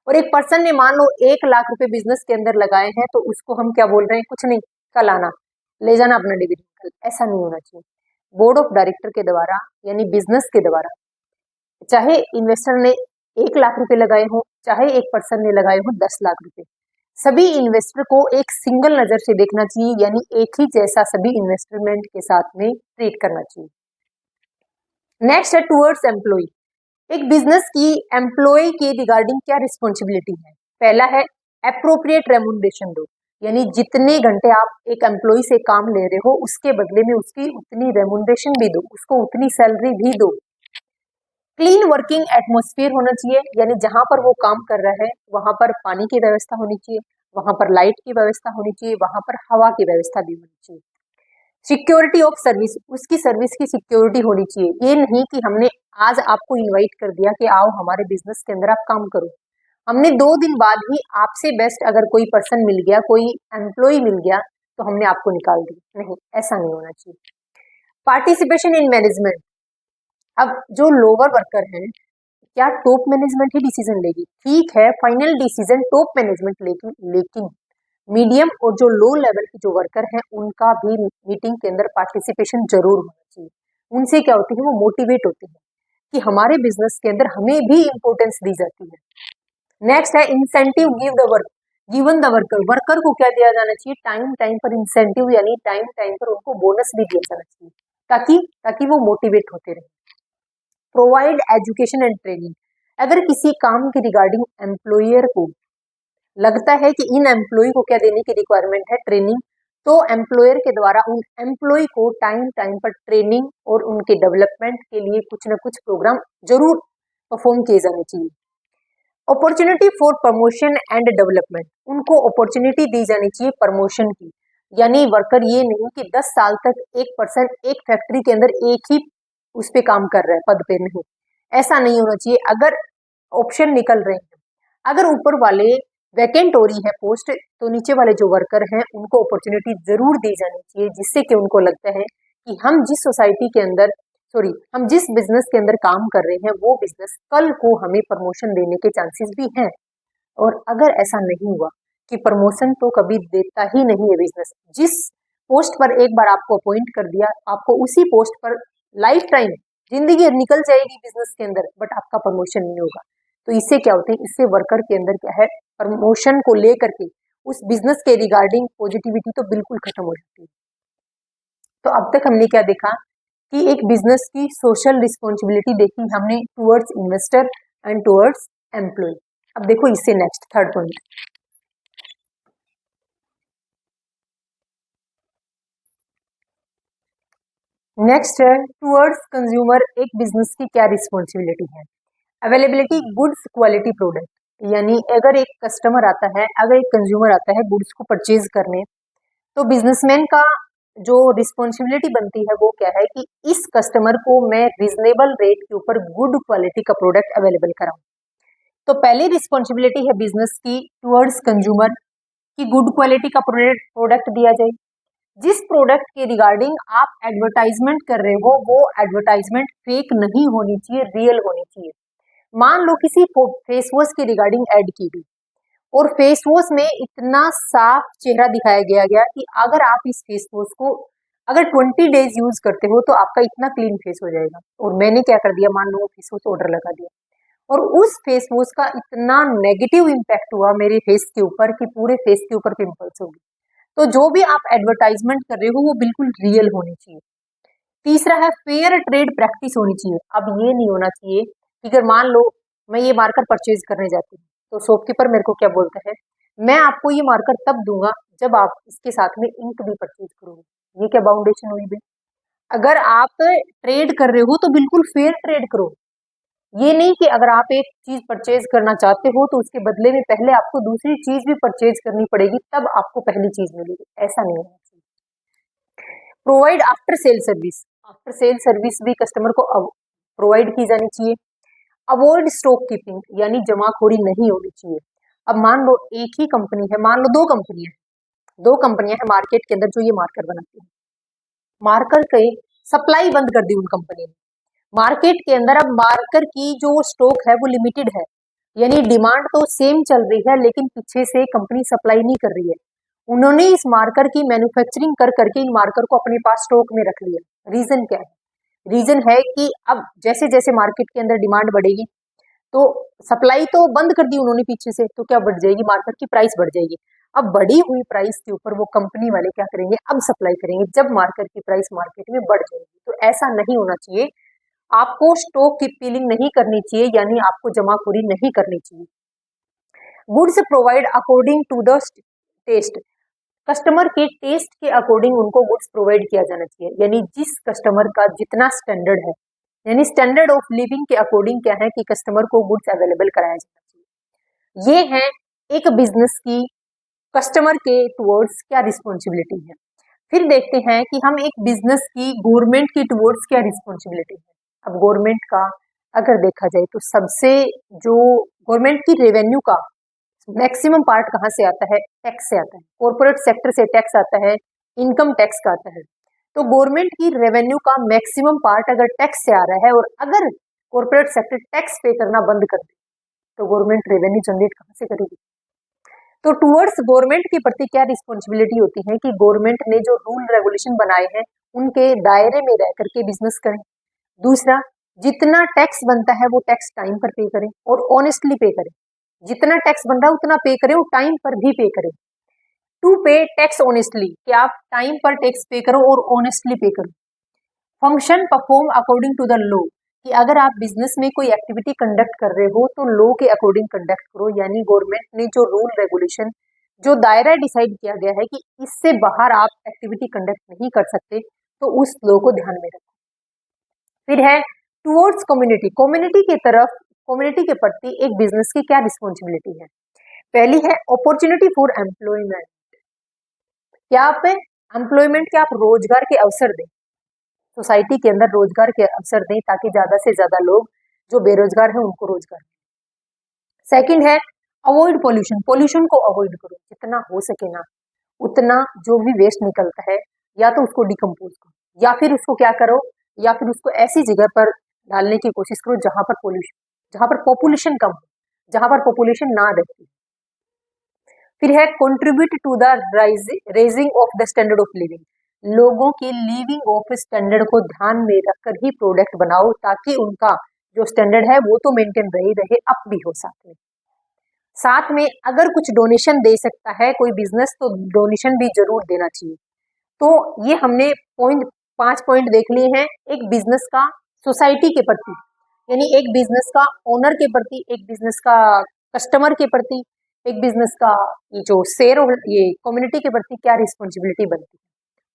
और एक पर्सन ने मान लो 1 लाख रुपए बिजनेस के अंदर लगाए हैं तो उसको हम क्या बोल रहे हैं, कुछ नहीं, कल आना ले जाना अपना डिविडेंड कल। ऐसा नहीं होना चाहिए। बोर्ड ऑफ डायरेक्टर के द्वारा यानी बिजनेस के द्वारा, चाहे इन्वेस्टर ने 1 लाख रुपए लगाए हो चाहे एक पर्सन ने लगाए हो 10 लाख रुपए, सभी इन्वेस्टर को एक सिंगल नजर से देखना चाहिए, यानी एक ही जैसा सभी इन्वेस्टमेंट के साथ में ट्रीट करना चाहिए। नेक्स्ट है टूवर्ड्स एम्प्लॉय। एक बिजनेस की एम्प्लॉय के रिगार्डिंग क्या रिस्पॉन्सिबिलिटी है। पहला है एप्रोप्रिएट रेमुनरेशन दो, यानी जितने घंटे आप एक एम्प्लॉय से काम ले रहे हो उसके बदले में उसकी उतनी रेमुनरेशन भी दो, उसको उतनी सैलरी भी दो। क्लीन वर्किंग एटमॉस्फेयर होना चाहिए, यानी जहां पर वो काम कर रहा है वहां पर पानी की व्यवस्था होनी चाहिए, वहां पर लाइट की व्यवस्था होनी चाहिए, वहां पर हवा की व्यवस्था भी होनी चाहिए। सिक्योरिटी ऑफ सर्विस, उसकी सर्विस की सिक्योरिटी होनी चाहिए। ये नहीं कि हमने आज आपको इनवाइट कर दिया कि आओ हमारे बिजनेस के अंदर आप काम करो, हमने 2 दिन बाद ही आपसे बेस्ट अगर कोई पर्सन मिल गया, कोई एम्प्लॉय मिल गया तो हमने आपको निकाल दिया, नहीं, ऐसा नहीं होना चाहिए। पार्टिसिपेशन इन मैनेजमेंट, अब जो लोअर वर्कर हैं क्या टॉप मैनेजमेंट ही डिसीजन लेगी, ठीक है फाइनल डिसीजन टॉप मैनेजमेंट लेगी, लेकिन मीडियम और जो लो लेवल के जो वर्कर हैं उनका भी मीटिंग के अंदर पार्टिसिपेशन जरूर होना चाहिए। उनसे क्या होती है, वो मोटिवेट होते हैं कि हमारे बिजनेस के अंदर हमें भी इंपॉर्टेंस दी जाती है। नेक्स्ट है incentive give the work, given the worker, worker को क्या दिया जाना चाहिए, टाइम टाइम पर इंसेंटिव, यानी टाइम टाइम पर उनको बोनस भी दिया जाना चाहिए ताकि ताकि वो मोटिवेट होते रहे। प्रोवाइड एजुकेशन एंड ट्रेनिंग, अगर किसी काम के रिगार्डिंग एम्प्लॉयर को लगता है कि इन एम्प्लॉय को क्या देने की रिक्वायरमेंट है, ट्रेनिंग, तो एम्प्लॉयर के द्वारा उन एम्प्लॉय को टाइम टाइम पर ट्रेनिंग और उनके डेवलपमेंट के लिए कुछ न कुछ प्रोग्राम जरूर परफॉर्म किए जाने चाहिए। Opportunity for promotion and development, उनको अपॉर्चुनिटी दी जानी चाहिए प्रमोशन की, यानी वर्कर ये नहीं कि 10 साल तक एक पर्सन एक फैक्ट्री के अंदर एक ही उस पे काम कर रहा है पद पे, नहीं, ऐसा नहीं होना चाहिए। अगर ऑप्शन निकल रहे हैं, अगर ऊपर वाले वैकेंट हो रही है पोस्ट तो नीचे वाले जो वर्कर हैं उनको अपॉर्चुनिटी जरूर दी जानी चाहिए, जिससे कि उनको लगता है कि हम जिस सोसाइटी के अंदर हम जिस बिजनेस के अंदर काम कर रहे हैं वो बिजनेस कल को हमें प्रमोशन देने के चांसेस भी हैं। और अगर ऐसा नहीं हुआ कि प्रमोशन तो कभी देता ही नहीं है बिजनेस, जिस पोस्ट पर एक बार आपको अपॉइंट कर दिया आपको उसी पोस्ट पर लाइफ टाइम जिंदगी निकल जाएगी बिजनेस के अंदर, बट आपका प्रमोशन नहीं होगा। तो इससे क्या होता है, इससे वर्कर के अंदर क्या है, प्रमोशन को लेकर के उस बिजनेस के रिगार्डिंग पॉजिटिविटी तो बिल्कुल खत्म हो जाती है। तो अब तक हमने क्या देखा कि एक बिजनेस की सोशल रिस्पॉन्सिबिलिटी देखी हमने towards investor and towards employ. अब देखो इससे नेक्स्ट थर्ड पॉइंट, नेक्स्ट है टुवर्ड्स कंज्यूमर, एक बिजनेस की क्या रिस्पॉन्सिबिलिटी है। अवेलेबिलिटी गुड्स क्वालिटी प्रोडक्ट, यानी अगर एक कस्टमर आता है, अगर एक कंज्यूमर आता है गुड्स को परचेज करने, तो बिजनेसमैन का जो रिस्पॉन्सिबिलिटी बनती है वो क्या है कि इस कस्टमर को मैं रिजनेबल रेट के ऊपर गुड क्वालिटी का प्रोडक्ट अवेलेबल कराऊं। तो पहली रिस्पॉन्सिबिलिटी है बिजनेस की टुवर्ड्स कंज्यूमर कि गुड क्वालिटी का प्रोडक्ट दिया जाए। जिस प्रोडक्ट के रिगार्डिंग आप एडवर्टाइजमेंट कर रहे हो वो एडवर्टाइजमेंट फेक नहीं होनी चाहिए, रियल होनी चाहिए। मान लो किसी फेस वॉश के रिगार्डिंग एड की गई और फेस वॉश में इतना साफ चेहरा दिखाया गया कि अगर आप इस फेस वॉश को अगर 20 डेज यूज करते हो तो आपका इतना क्लीन फेस हो जाएगा। और मैंने क्या कर दिया, मान लो वो फेस वॉश ऑर्डर लगा दिया और उस फेस वॉश का इतना नेगेटिव इम्पैक्ट हुआ मेरे फेस के ऊपर कि पूरे फेस के ऊपर पिंपल्स हो गए। तो जो भी आप एडवर्टाइजमेंट कर रहे हो वो बिल्कुल रियल होनी चाहिए। तीसरा है फेयर ट्रेड प्रैक्टिस होनी चाहिए। अब ये नहीं होना चाहिए कि अगर मान लो मैं ये मार्कर परचेज करने जाती हूँ तो शॉपकीपर मेरे को क्या बोलता है, मैं आपको ये मार्कर तब दूंगा जब आप इसके साथ में इंक भी परचेज करोगे। ये क्या बाउंडेशन हुई भाई? अगर आप ट्रेड कर रहे हो तो बिल्कुल फेयर ट्रेड करो। ये नहीं कि अगर आप एक चीज परचेज करना चाहते हो तो उसके बदले में पहले आपको दूसरी चीज भी परचेज करनी पड़ेगी तब आपको पहली चीज मिलेगी। ऐसा नहीं होना चाहिए। Provide after sale service, after sale service भी कस्टमर को प्रोवाइड की जानी चाहिए। अवॉइड स्टॉक कीपिंग, यानी जमाखोरी नहीं होनी चाहिए। अब मान लो एक ही कंपनी है, मान लो दो कंपनियां हैं मार्केट के अंदर जो ये मार्कर बनाती है, मार्कर के सप्लाई बंद कर दी उन कंपनी ने मार्केट के अंदर। अब मार्कर की जो स्टॉक है वो लिमिटेड है, यानी डिमांड तो सेम चल रही है लेकिन पीछे से कंपनी सप्लाई नहीं कर रही है। उन्होंने इस मार्कर की मैन्युफैक्चरिंग कर करके इन मार्कर को अपने पास स्टॉक में रख लिया। रीजन क्या है? रीजन है कि अब जैसे जैसे मार्केट के अंदर डिमांड बढ़ेगी तो सप्लाई तो बंद कर दी उन्होंने पीछे से, तो क्या बढ़ जाएगी? मार्केट की प्राइस बढ़ जाएगी। अब बढ़ी हुई प्राइस के ऊपर वो कंपनी वाले क्या करेंगे, अब सप्लाई करेंगे जब मार्केट की प्राइस मार्केट में बढ़ जाएगी। तो ऐसा नहीं होना चाहिए। आपको स्टॉक की पीलिंग नहीं करनी चाहिए, यानी आपको जमाखोरी नहीं करनी चाहिए। Goods provide according to the taste, customer के टेस्ट के अकॉर्डिंग उनको गुड्स प्रोवाइड किया जाना चाहिए। यानी जिस कस्टमर का जितना स्टैंडर्ड है, यानी स्टैंडर्ड ऑफ लिविंग के अकॉर्डिंग क्या है कि कस्टमर को गुड्स अवेलेबल कराया जाना चाहिए। ये है एक बिजनेस की कस्टमर के टुवर्ड्स क्या रिस्पॉन्सिबिलिटी है। फिर देखते हैं कि हम एक बिजनेस की गवर्नमेंट की टुवर्ड्स क्या रिस्पॉन्सिबिलिटी है। अब गवर्नमेंट का अगर देखा जाए तो सबसे जो गवर्नमेंट की रेवेन्यू का मैक्सिमम पार्ट कहाँ से आता है? टैक्स से आता है। कॉर्पोरेट सेक्टर से टैक्स आता है, इनकम टैक्स का आता है। तो गवर्नमेंट की रेवेन्यू का मैक्सिमम पार्ट अगर टैक्स से आ रहा है और अगर कॉर्पोरेट सेक्टर टैक्स पे करना बंद कर दे तो गवर्नमेंट रेवेन्यू जनरेट कहाँ से करेगी? तो टुवर्ड्स गवर्नमेंट के प्रति क्या रिस्पॉन्सिबिलिटी होती है कि गवर्नमेंट ने जो रूल रेगुलेशन बनाए हैं उनके दायरे में रह करके बिजनेस करें। दूसरा, जितना टैक्स बनता है वो टैक्स टाइम पर पे करें और ऑनेस्टली पे करें। जितना टैक्स बन रहा है उतना पे करें और टाइम पर भी पे करें। टू पे टैक्स ऑनेस्टली, कि आप टाइम पर टैक्स पे करो और ऑनेस्टली पे करो। Function perform according to the law, कि अगर आप बिजनेस में कोई एक्टिविटी कंडक्ट कर रहे हो तो लॉ के अकॉर्डिंग कंडक्ट करो। यानी गवर्नमेंट ने जो रूल रेगुलेशन जो दायरा डिसाइड किया गया है कि इससे बाहर आप एक्टिविटी कंडक्ट नहीं कर सकते तो उस लॉ को ध्यान में रखो। फिर है टुवर्ड्स कम्युनिटी, कम्युनिटी की तरफ, कम्युनिटी के प्रति एक बिजनेस की क्या रिस्पॉन्सिबिलिटी है। पहली है अपॉर्चुनिटी फॉर एम्प्लॉयमेंट, क्या आप एम्प्लॉयमेंट के आप रोजगार के अवसर दें, सोसाइटी के अंदर रोजगार के अवसर दें ताकि ज्यादा से ज्यादा लोग जो बेरोजगार है उनको रोजगार दें। सेकंड है अवॉइड पोल्यूशन, पोल्यूशन को अवॉइड करो जितना हो सके ना उतना। जो भी वेस्ट निकलता है या तो उसको डिकम्पोज करो या फिर उसको क्या करो, या फिर उसको ऐसी जगह पर डालने की कोशिश करो जहां पर पोल्यूशन, जहां पर पॉपुलेशन कम हो, जहां पर पॉपुलेशन ना रहती। फिर है contribute to the raising of the standard of living, लोगों की लिविंग ऑफ स्टैंडर्ड को ध्यान में रखकर ही प्रोडक्ट बनाओ ताकि उनका जो स्टैंडर्ड है वो तो मेंटेन रहे अप भी हो साथ में अगर कुछ डोनेशन दे सकता है कोई बिजनेस तो डोनेशन भी जरूर देना चाहिए। तो ये हमने 5 पॉइंट देख लिए हैं एक बिजनेस का सोसाइटी के प्रति, यानी एक बिजनेस का ओनर के प्रति, एक बिजनेस का कस्टमर के प्रति, एक बिजनेस का जो शेयर ये कम्युनिटी के प्रति क्या रिस्पॉन्सिबिलिटी बनती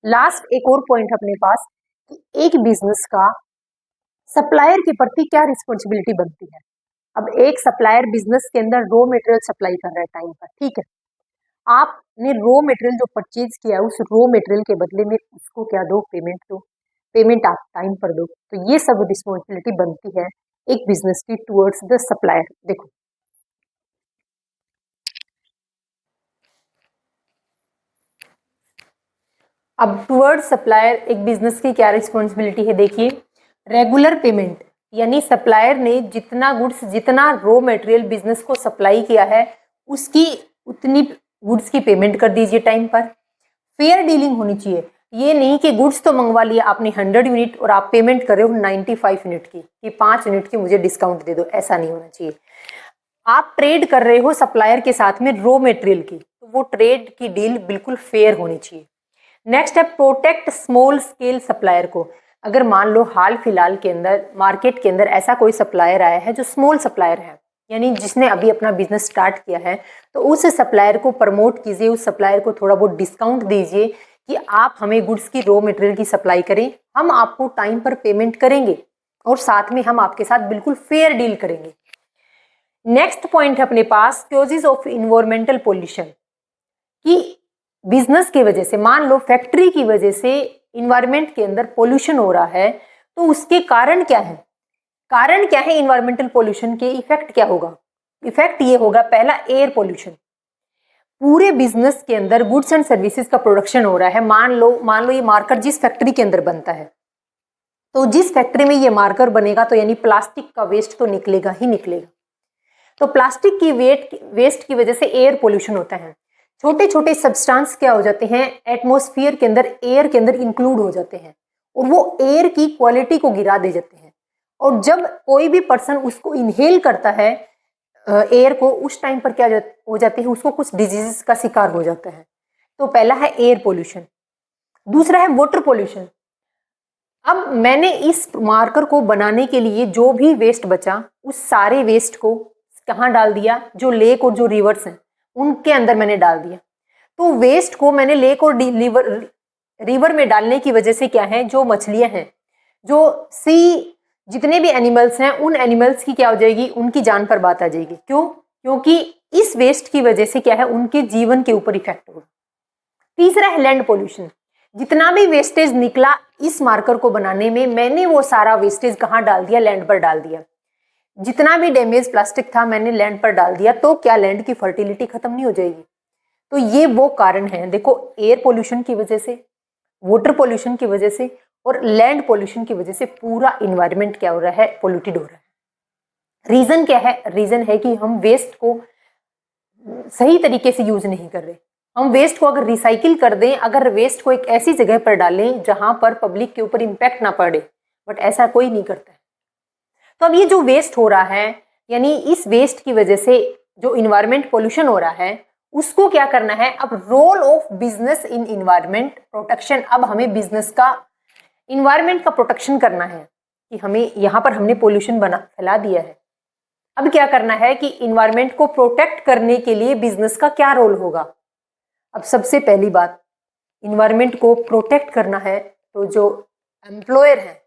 है। लास्ट एक और पॉइंट अपने पास कि एक बिजनेस का सप्लायर के प्रति क्या रिस्पॉन्सिबिलिटी बनती है। अब एक सप्लायर बिजनेस के अंदर रॉ मटेरियल सप्लाई कर रहा है टाइम पर, ठीक है, आपने रॉ मटेरियल जो परचेज किया है उस रॉ मटेरियल के बदले में उसको क्या दो, पेमेंट दो, पेमेंट आप टाइम पर दो। तो ये सब रिस्पॉन्सिबिलिटी बनती है एक बिजनेस की टुवर्ड्स द सप्लायर। देखो अब टुवर्ड्स सप्लायर एक बिजनेस की क्या रिस्पॉन्सिबिलिटी है, देखिए रेगुलर पेमेंट, यानी सप्लायर ने जितना गुड्स जितना रॉ मटेरियल बिजनेस को सप्लाई किया है उसकी उतनी गुड्स की पेमेंट कर दीजिए टाइम पर। फेयर डीलिंग होनी चाहिए, ये नहीं कि गुड्स तो मंगवा लिया आपने 100 यूनिट और आप पेमेंट कर रहे हो 95 यूनिट की, कि 5 यूनिट की मुझे डिस्काउंट दे दो, ऐसा नहीं होना चाहिए। आप ट्रेड कर रहे हो सप्लायर के साथ में रॉ मटेरियल की, तो वो ट्रेड की डील बिल्कुल फेयर होनी चाहिए। नेक्स्ट है प्रोटेक्ट स्मॉल स्केल सप्लायर को। अगर मान लो हाल फिलहाल के अंदर मार्केट के अंदर ऐसा कोई सप्लायर आया है जो स्मॉल सप्लायर है, यानी जिसने अभी अपना बिजनेस स्टार्ट किया है, तो उस सप्लायर को प्रमोट कीजिए, उस सप्लायर को थोड़ा बहुत डिस्काउंट दीजिए कि आप हमें गुड्स की रॉ मटेरियल की सप्लाई करें, हम आपको टाइम पर पेमेंट करेंगे और साथ में हम आपके साथ बिल्कुल फेयर डील करेंगे। नेक्स्ट पॉइंट है अपने पास कॉजेज ऑफ इन्वायरमेंटल पोल्यूशन, कि बिजनेस की वजह से, मान लो फैक्ट्री की वजह से इन्वायरमेंट के अंदर पोल्यूशन हो रहा है, तो उसके कारण क्या है, कारण क्या है इन्वायरमेंटल पोल्यूशन के, इफेक्ट क्या होगा, इफेक्ट ये होगा पहला एयर पोल्यूशन। पूरे बिजनेस के अंदर गुड्स एंड सर्विसेज का प्रोडक्शन हो रहा है, मान लो ये मार्कर जिस फैक्ट्री के अंदर बनता है, तो जिस फैक्ट्री में ये मार्कर बनेगा तो यानी प्लास्टिक का वेस्ट तो निकलेगा ही निकलेगा। तो प्लास्टिक की वेस्ट की वजह से एयर पोल्यूशन होता है। छोटे छोटे सब्सटेंस क्या हो जाते हैं एटमॉस्फेयर के अंदर, एयर के अंदर इंक्लूड हो जाते हैं और वो एयर की क्वालिटी को गिरा दे जाते हैं। और जब कोई भी पर्सन उसको इनहेल करता है एयर को, उस टाइम पर क्या हो जाती है, उसको कुछ डिजीज का शिकार हो जाता है। तो पहला है एयर पोल्यूशन। दूसरा है वाटर पोल्यूशन। अब मैंने इस मार्कर को बनाने के लिए जो भी वेस्ट बचा उस सारे वेस्ट को कहाँ डाल दिया, जो लेक और जो रिवर्स हैं उनके अंदर मैंने डाल दिया। तो वेस्ट को मैंने लेक और रिवर में डालने की वजह से क्या है, जो मछलियां हैं, जो सी जितने भी एनिमल्स हैं, उन एनिमल्स की क्या हो जाएगी, उनकी जान पर बात आ जाएगी। क्यों? क्योंकि इस वेस्ट की वजह से क्या है, उनके जीवन के ऊपर इफेक्ट होगा। तीसरा है लैंड पोल्यूशन। जितना भी वेस्टेज निकला इस मार्कर को बनाने में, मैंने वो सारा वेस्टेज कहाँ डाल दिया, लैंड पर डाल दिया। जितना भी डैमेज प्लास्टिक था मैंने लैंड पर डाल दिया, तो क्या लैंड की फर्टिलिटी खत्म नहीं हो जाएगी? तो ये वो कारण है, देखो एयर पोल्यूशन की वजह से, वाटर पोल्यूशन की वजह से और लैंड पोल्यूशन की वजह से पूरा इन्वायरमेंट क्या हो रहा है, पोल्यूटेड हो रहा है। रीजन क्या है? रीजन है कि हम वेस्ट को सही तरीके से यूज नहीं कर रहे। हम वेस्ट को अगर रिसाइकिल कर दें, अगर वेस्ट को एक ऐसी जगह पर डालें जहां पर पब्लिक के ऊपर इम्पैक्ट ना पड़े, बट ऐसा कोई नहीं करता है। तो अब ये जो वेस्ट हो रहा है, यानी इस वेस्ट की वजह से जो इन्वायरमेंट पोल्यूशन हो रहा है, उसको क्या करना है, अब role of business in environment protection. अब हमें बिजनेस का इन्वायरमेंट का प्रोटेक्शन करना है कि हमें यहाँ पर हमने पोल्यूशन फैला दिया है। अब क्या करना है कि इन्वायरमेंट को प्रोटेक्ट करने के लिए बिजनेस का क्या रोल होगा। अब सबसे पहली बात, इन्वायरमेंट को प्रोटेक्ट करना है तो जो एम्प्लॉयर है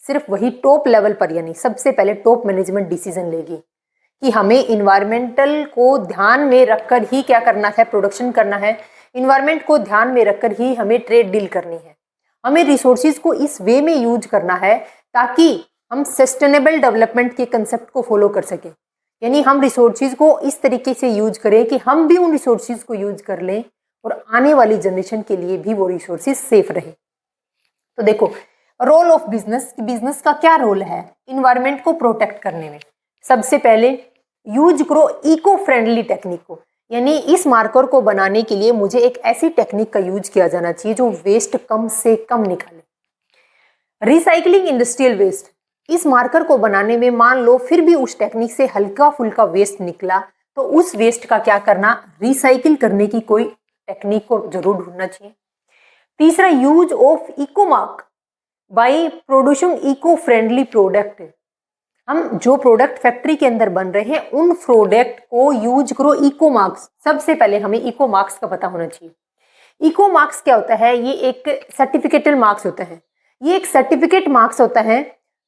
सिर्फ वही टॉप लेवल पर, यानी सबसे पहले टॉप मैनेजमेंट डिसीजन लेगी कि हमें इन्वायरमेंटल को ध्यान में रखकर ही क्या करना है, प्रोडक्शन करना है। इन्वायरमेंट को ध्यान में रखकर ही हमें ट्रेड डील करनी है। हमें रिसोर्सेज को इस वे में यूज करना है ताकि हम सस्टेनेबल डेवलपमेंट के कंसेप्ट को फॉलो कर सकें। यानी हम रिसोर्सेज को इस तरीके से यूज करें कि हम भी उन रिसोर्सेज को यूज कर लें और आने वाली जनरेशन के लिए भी वो रिसोर्सेज सेफ रहे। तो देखो रोल ऑफ बिजनेस, बिजनेस का क्या रोल है इन्वायरमेंट को प्रोटेक्ट करने में। सबसे पहले यूज करो इको फ्रेंडली टेक्निक को, यानी इस मार्कर को बनाने के लिए मुझे एक ऐसी टेक्निक का यूज किया जाना चाहिए जो वेस्ट कम से कम निकाले। रिसाइकलिंग इंडस्ट्रियल वेस्ट, इस मार्कर को बनाने में मान लो फिर भी उस टेक्निक से हल्का फुल्का वेस्ट निकला, तो उस वेस्ट का क्या करना, रिसाइकिल करने की कोई टेक्निक को जरूर ढूंढना चाहिए। तीसरा use of eco mark by producing eco friendly product. हम जो प्रोडक्ट फैक्ट्री के अंदर बन रहे हैं उन प्रोडक्ट को यूज करो इको मार्क्स। सबसे पहले हमें इको मार्क्स का पता होना चाहिए। इको मार्क्स क्या होता है? ये एक सर्टिफिकेटल मार्क्स होता है। ये एक सर्टिफिकेट मार्क्स होता है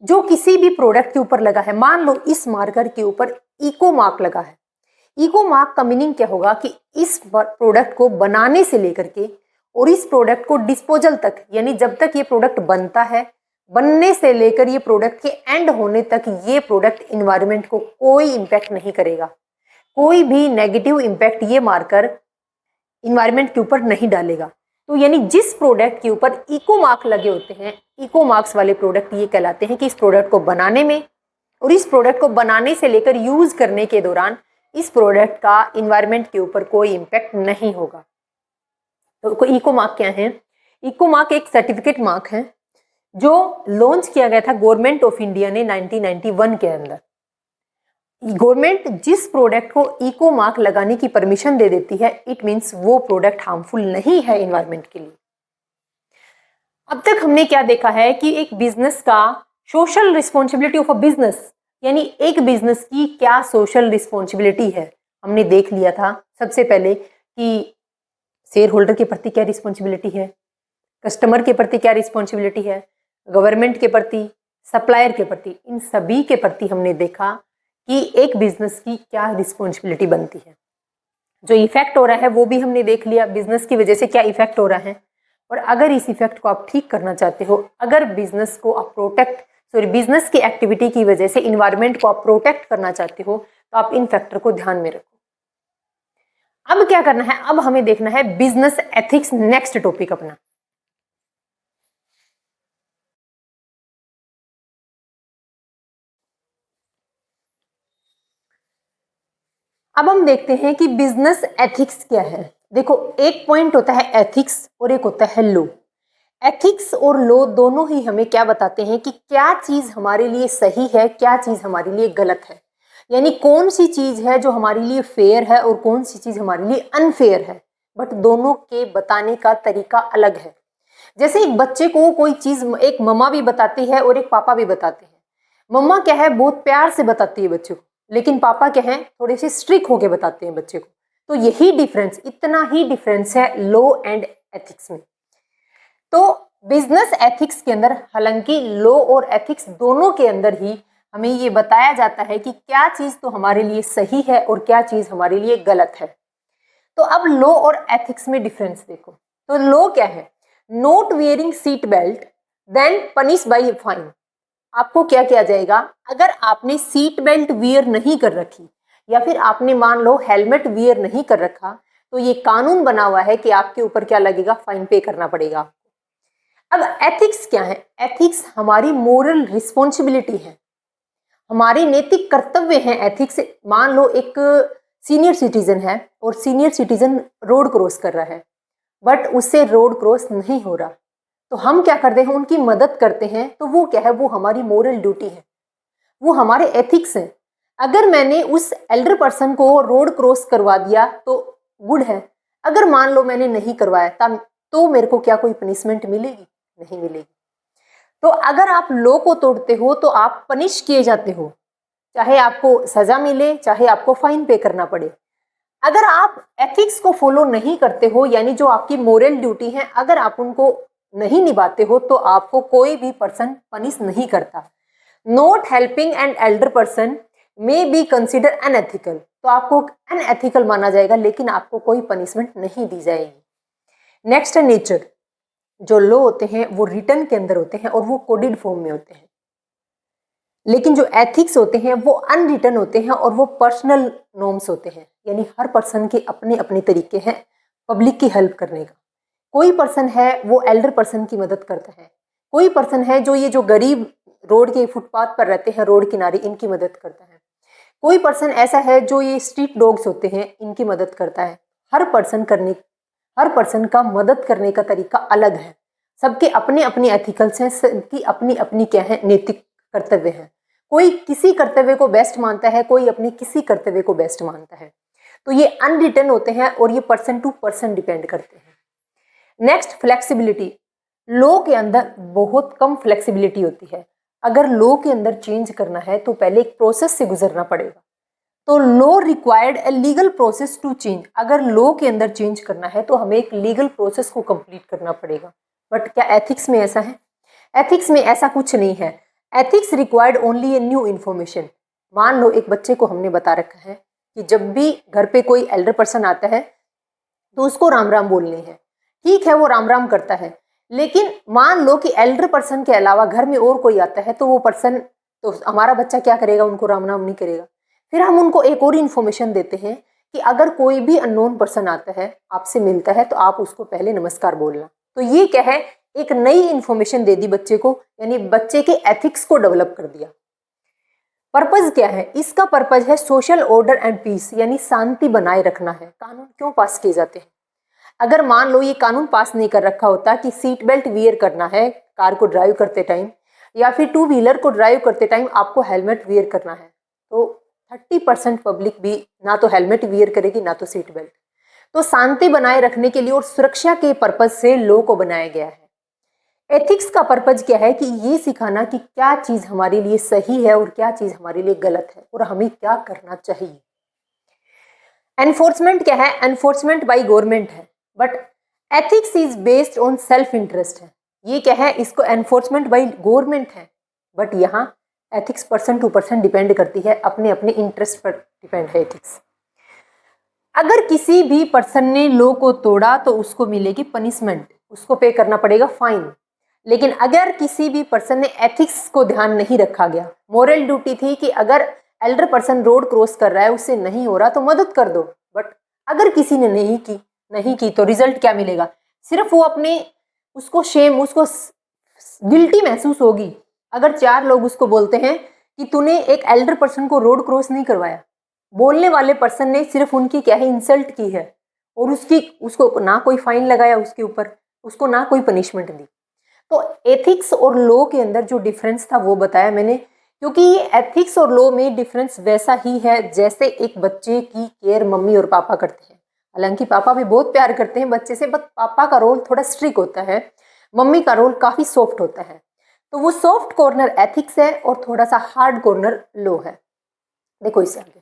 जो किसी भी प्रोडक्ट के ऊपर लगा है, मान लो इस मार्कर के ऊपर इको मार्क लगा है। इको मार्क का मीनिंग क्या होगा कि इस प्रोडक्ट को बनाने से लेकर के और इस प्रोडक्ट को डिस्पोजल तक, यानी जब तक ये प्रोडक्ट बनता है, बनने से लेकर ये प्रोडक्ट के एंड होने तक ये प्रोडक्ट इन्वायरमेंट को कोई इम्पैक्ट नहीं करेगा। कोई भी नेगेटिव इम्पैक्ट ये मार्कर इन्वायरमेंट के ऊपर नहीं डालेगा। तो यानी जिस प्रोडक्ट के ऊपर इको मार्क लगे होते हैं, इको मार्क्स वाले प्रोडक्ट ये कहलाते हैं कि इस प्रोडक्ट को बनाने में और इस प्रोडक्ट को बनाने से लेकर यूज करने के दौरान इस प्रोडक्ट का इन्वायरमेंट के ऊपर कोई इम्पैक्ट नहीं होगा। तो इको मार्क क्या है? इको मार्क एक सर्टिफिकेट मार्क है जो लॉन्च किया गया था गवर्नमेंट ऑफ इंडिया ने 1991 के अंदर। गवर्नमेंट जिस प्रोडक्ट को इको मार्क लगाने की परमिशन दे देती है, इट मीन्स वो प्रोडक्ट हार्मफुल नहीं है इन्वायरमेंट के लिए। अब तक हमने क्या देखा है कि एक बिजनेस का social responsibility of a business, यानी एक बिजनेस की क्या सोशल रिस्पॉन्सिबिलिटी है, हमने देख लिया था। सबसे पहले कि शेयर होल्डर के प्रति क्या रिस्पॉन्सिबिलिटी है, कस्टमर के प्रति क्या रिस्पॉन्सिबिलिटी है, गवर्नमेंट के प्रति, सप्लायर के प्रति, इन सभी के प्रति हमने देखा कि एक बिजनेस की क्या रिस्पॉन्सिबिलिटी बनती है। जो इफेक्ट हो रहा है वो भी हमने देख लिया, बिजनेस की वजह से क्या इफेक्ट हो रहा है, और अगर इस इफेक्ट को आप ठीक करना चाहते हो, अगर बिजनेस को आप बिजनेस की एक्टिविटी की वजह से इन्वायरमेंट को आप प्रोटेक्ट करना चाहते हो, तो आप इन फैक्टर को ध्यान में रखो। अब क्या करना है? अब हमें देखना है बिजनेस एथिक्स, नेक्स्ट टॉपिक अपना। अब हम देखते हैं कि बिजनेस एथिक्स क्या है। देखो, एक पॉइंट होता है एथिक्स और एक होता है लॉ। एथिक्स और लॉ दोनों ही हमें क्या बताते हैं कि क्या चीज हमारे लिए सही है, क्या चीज हमारे लिए गलत है, यानी कौन सी चीज है जो हमारे लिए फेयर है और कौन सी चीज हमारे लिए अनफेयर है। बट दोनों के बताने का तरीका अलग है। जैसे एक बच्चे को कोई चीज एक मम्मा भी बताती है और एक पापा भी बताते हैं। मम्मा क्या है, बहुत प्यार से बताती है बच्चे को, लेकिन पापा क्या है, थोड़े से स्ट्रिक्ट होके बताते हैं बच्चे को। तो यही डिफरेंस, इतना ही डिफरेंस है लॉ एंड एथिक्स में। तो बिजनेस एथिक्स के अंदर, हालांकि लॉ और एथिक्स दोनों के अंदर ही हमें ये बताया जाता है कि क्या चीज तो हमारे लिए सही है और क्या चीज हमारे लिए गलत है। तो अब लॉ और एथिक्स में डिफरेंस देखो। तो लॉ क्या है? Not wearing seat belt then punish by fine. आपको क्या किया जाएगा? अगर आपने सीट बेल्ट वियर नहीं कर रखी या फिर आपने मान लो हेलमेट वियर नहीं कर रखा, तो ये कानून बना हुआ है कि आपके ऊपर क्या लगेगा? फाइन पे करना पड़ेगा। अब एथिक्स क्या है? एथिक्स हमारी मोरल रिस्पॉन्सिबिलिटी है, हमारी नैतिक कर्तव्य है। एथिक्स, मान लो एक सीनियर सिटीजन है और सीनियर सिटीजन रोड क्रॉस कर रहा है, बट उससे रोड क्रॉस नहीं हो रहा, तो हम क्या करते हैं? उनकी मदद करते हैं। तो वो क्या है? वो हमारी मोरल ड्यूटी है, वो हमारे एथिक्स हैं। अगर मैंने उस एल्डर पर्सन को रोड क्रॉस करवा दिया तो गुड है, अगर मान लो मैंने नहीं करवाया तो मेरे को क्या कोई पनिशमेंट मिलेगी? नहीं मिलेगी। तो अगर आप लॉ को तोड़ते हो तो आप पनिश किए जाते हो, चाहे आपको सजा मिले, चाहे आपको फाइन पे करना पड़े। अगर आप एथिक्स को फॉलो नहीं करते हो, यानी जो आपकी मोरल ड्यूटी है, अगर आप उनको नहीं निभाते हो, तो आपको कोई भी पर्सन पनिश नहीं करता। Not helping an elder person may be consider unethical, तो आपको अनएथिकल माना जाएगा, लेकिन आपको कोई पनिशमेंट नहीं दी जाएगी। नेक्स्ट है नेचर। जो लॉ होते हैं वो रिटन के अंदर होते हैं और वो कोडेड फॉर्म में होते हैं, लेकिन जो एथिक्स होते हैं वो अनरिटन होते हैं और वो पर्सनल नॉर्म्स होते हैं, यानी हर पर्सन के अपने अपने तरीके हैं पब्लिक की हेल्प करने का। कोई पर्सन है वो एल्डर पर्सन की मदद करता है, कोई पर्सन है जो ये जो गरीब रोड के फुटपाथ पर रहते हैं, रोड किनारे, इनकी मदद करता है। कोई पर्सन ऐसा है जो ये स्ट्रीट डॉग्स होते हैं, इनकी मदद करता है। हर पर्सन का मदद करने का तरीका अलग है। सबके अपने अपने एथिकल्स हैं, सबकी अपनी अपनी क्या है? नैतिक कर्तव्य हैं। कोई किसी कर्तव्य को बेस्ट मानता है, कोई अपने किसी कर्तव्य को बेस्ट मानता है। तो ये अनरिटन होते हैं और ये पर्सन टू पर्सन डिपेंड करते हैं। Next, flexibility. लॉ के अंदर बहुत कम फ्लेक्सिबिलिटी होती है। अगर लॉ के अंदर चेंज करना है तो पहले एक प्रोसेस से गुजरना पड़ेगा। तो law required a legal process to change. अगर लॉ के अंदर चेंज करना है तो हमें एक लीगल प्रोसेस को कंप्लीट करना पड़ेगा। बट क्या एथिक्स में ऐसा है? एथिक्स में ऐसा कुछ नहीं है। Ethics required only a new information. मान लो एक बच्चे को हमने बता रखा है कि जब भी घर पे कोई एल्डर पर्सन आता है तो उसको राम राम बोलने हैं। ठीक है, वो राम राम करता है, लेकिन मान लो कि एल्डर पर्सन के अलावा घर में और कोई आता है तो वो पर्सन, तो हमारा बच्चा क्या करेगा, उनको राम राम नहीं करेगा। फिर हम उनको एक और इन्फॉर्मेशन देते हैं कि अगर कोई भी अननोन पर्सन आता है, आपसे मिलता है, तो आप उसको पहले नमस्कार बोलना। तो ये क्या है, एक नई इन्फॉर्मेशन दे दी बच्चे को, यानी बच्चे के एथिक्स को डेवलप कर दिया। पर्पज क्या है, इसका पर्पज है सोशल ऑर्डर एंड पीस, यानी शांति बनाए रखना है। कानून क्यों पास किए जाते हैं? अगर मान लो ये कानून पास नहीं कर रखा होता कि सीट बेल्ट वियर करना है कार को ड्राइव करते टाइम, या फिर टू व्हीलर को ड्राइव करते टाइम आपको हेलमेट वियर करना है, तो 30% पब्लिक भी ना तो हेलमेट वियर करेगी ना तो सीट बेल्ट। तो शांति बनाए रखने के लिए और सुरक्षा के पर्पज से लॉ को बनाया गया है। एथिक्स का पर्पज क्या है कि ये सिखाना कि क्या चीज हमारे लिए सही है और क्या चीज हमारे लिए गलत है और हमें क्या करना चाहिए। एनफोर्समेंट क्या है, एनफोर्समेंट बाय गवर्नमेंट है, but ethics is based on self interest है। ये क्या है, इसको एनफोर्समेंट बाय गवर्नमेंट है, बट यहाँ ethics person to person depend करती है, अपने अपने इंटरेस्ट पर डिपेंड है एथिक्स। अगर किसी भी पर्सन ने लॉ को तोड़ा तो उसको मिलेगी पनिशमेंट, उसको पे करना पड़ेगा फाइन। लेकिन अगर किसी भी पर्सन ने एथिक्स को ध्यान नहीं रखा गया, मोरल ड्यूटी थी कि अगर एल्डर पर्सन रोड क्रॉस कर रहा है, उससे नहीं हो रहा तो मदद कर दो, बट अगर किसी ने नहीं की तो रिजल्ट क्या मिलेगा, सिर्फ वो अपने उसको शेम, उसको गिल्टी महसूस होगी। अगर 4 लोग उसको बोलते हैं कि तूने एक एल्डर पर्सन को रोड क्रॉस नहीं करवाया, बोलने वाले पर्सन ने सिर्फ उनकी क्या है, इंसल्ट की है, और उसको ना कोई फाइन लगाया उसके ऊपर, उसको ना कोई पनिशमेंट दी। तो एथिक्स और लॉ के अंदर जो डिफरेंस था वो बताया मैंने, क्योंकि ये एथिक्स और लॉ में डिफरेंस वैसा ही है जैसे एक बच्चे की केयर मम्मी और पापा करते हैं। हालांकि पापा भी बहुत प्यार करते हैं बच्चे से, बट पापा का रोल थोड़ा स्ट्रिक्ट होता है, मम्मी का रोल काफ़ी सॉफ्ट होता है। तो वो सॉफ्ट कॉर्नर एथिक्स है और थोड़ा सा हार्ड कॉर्नर लॉ है। देखो इससे आगे,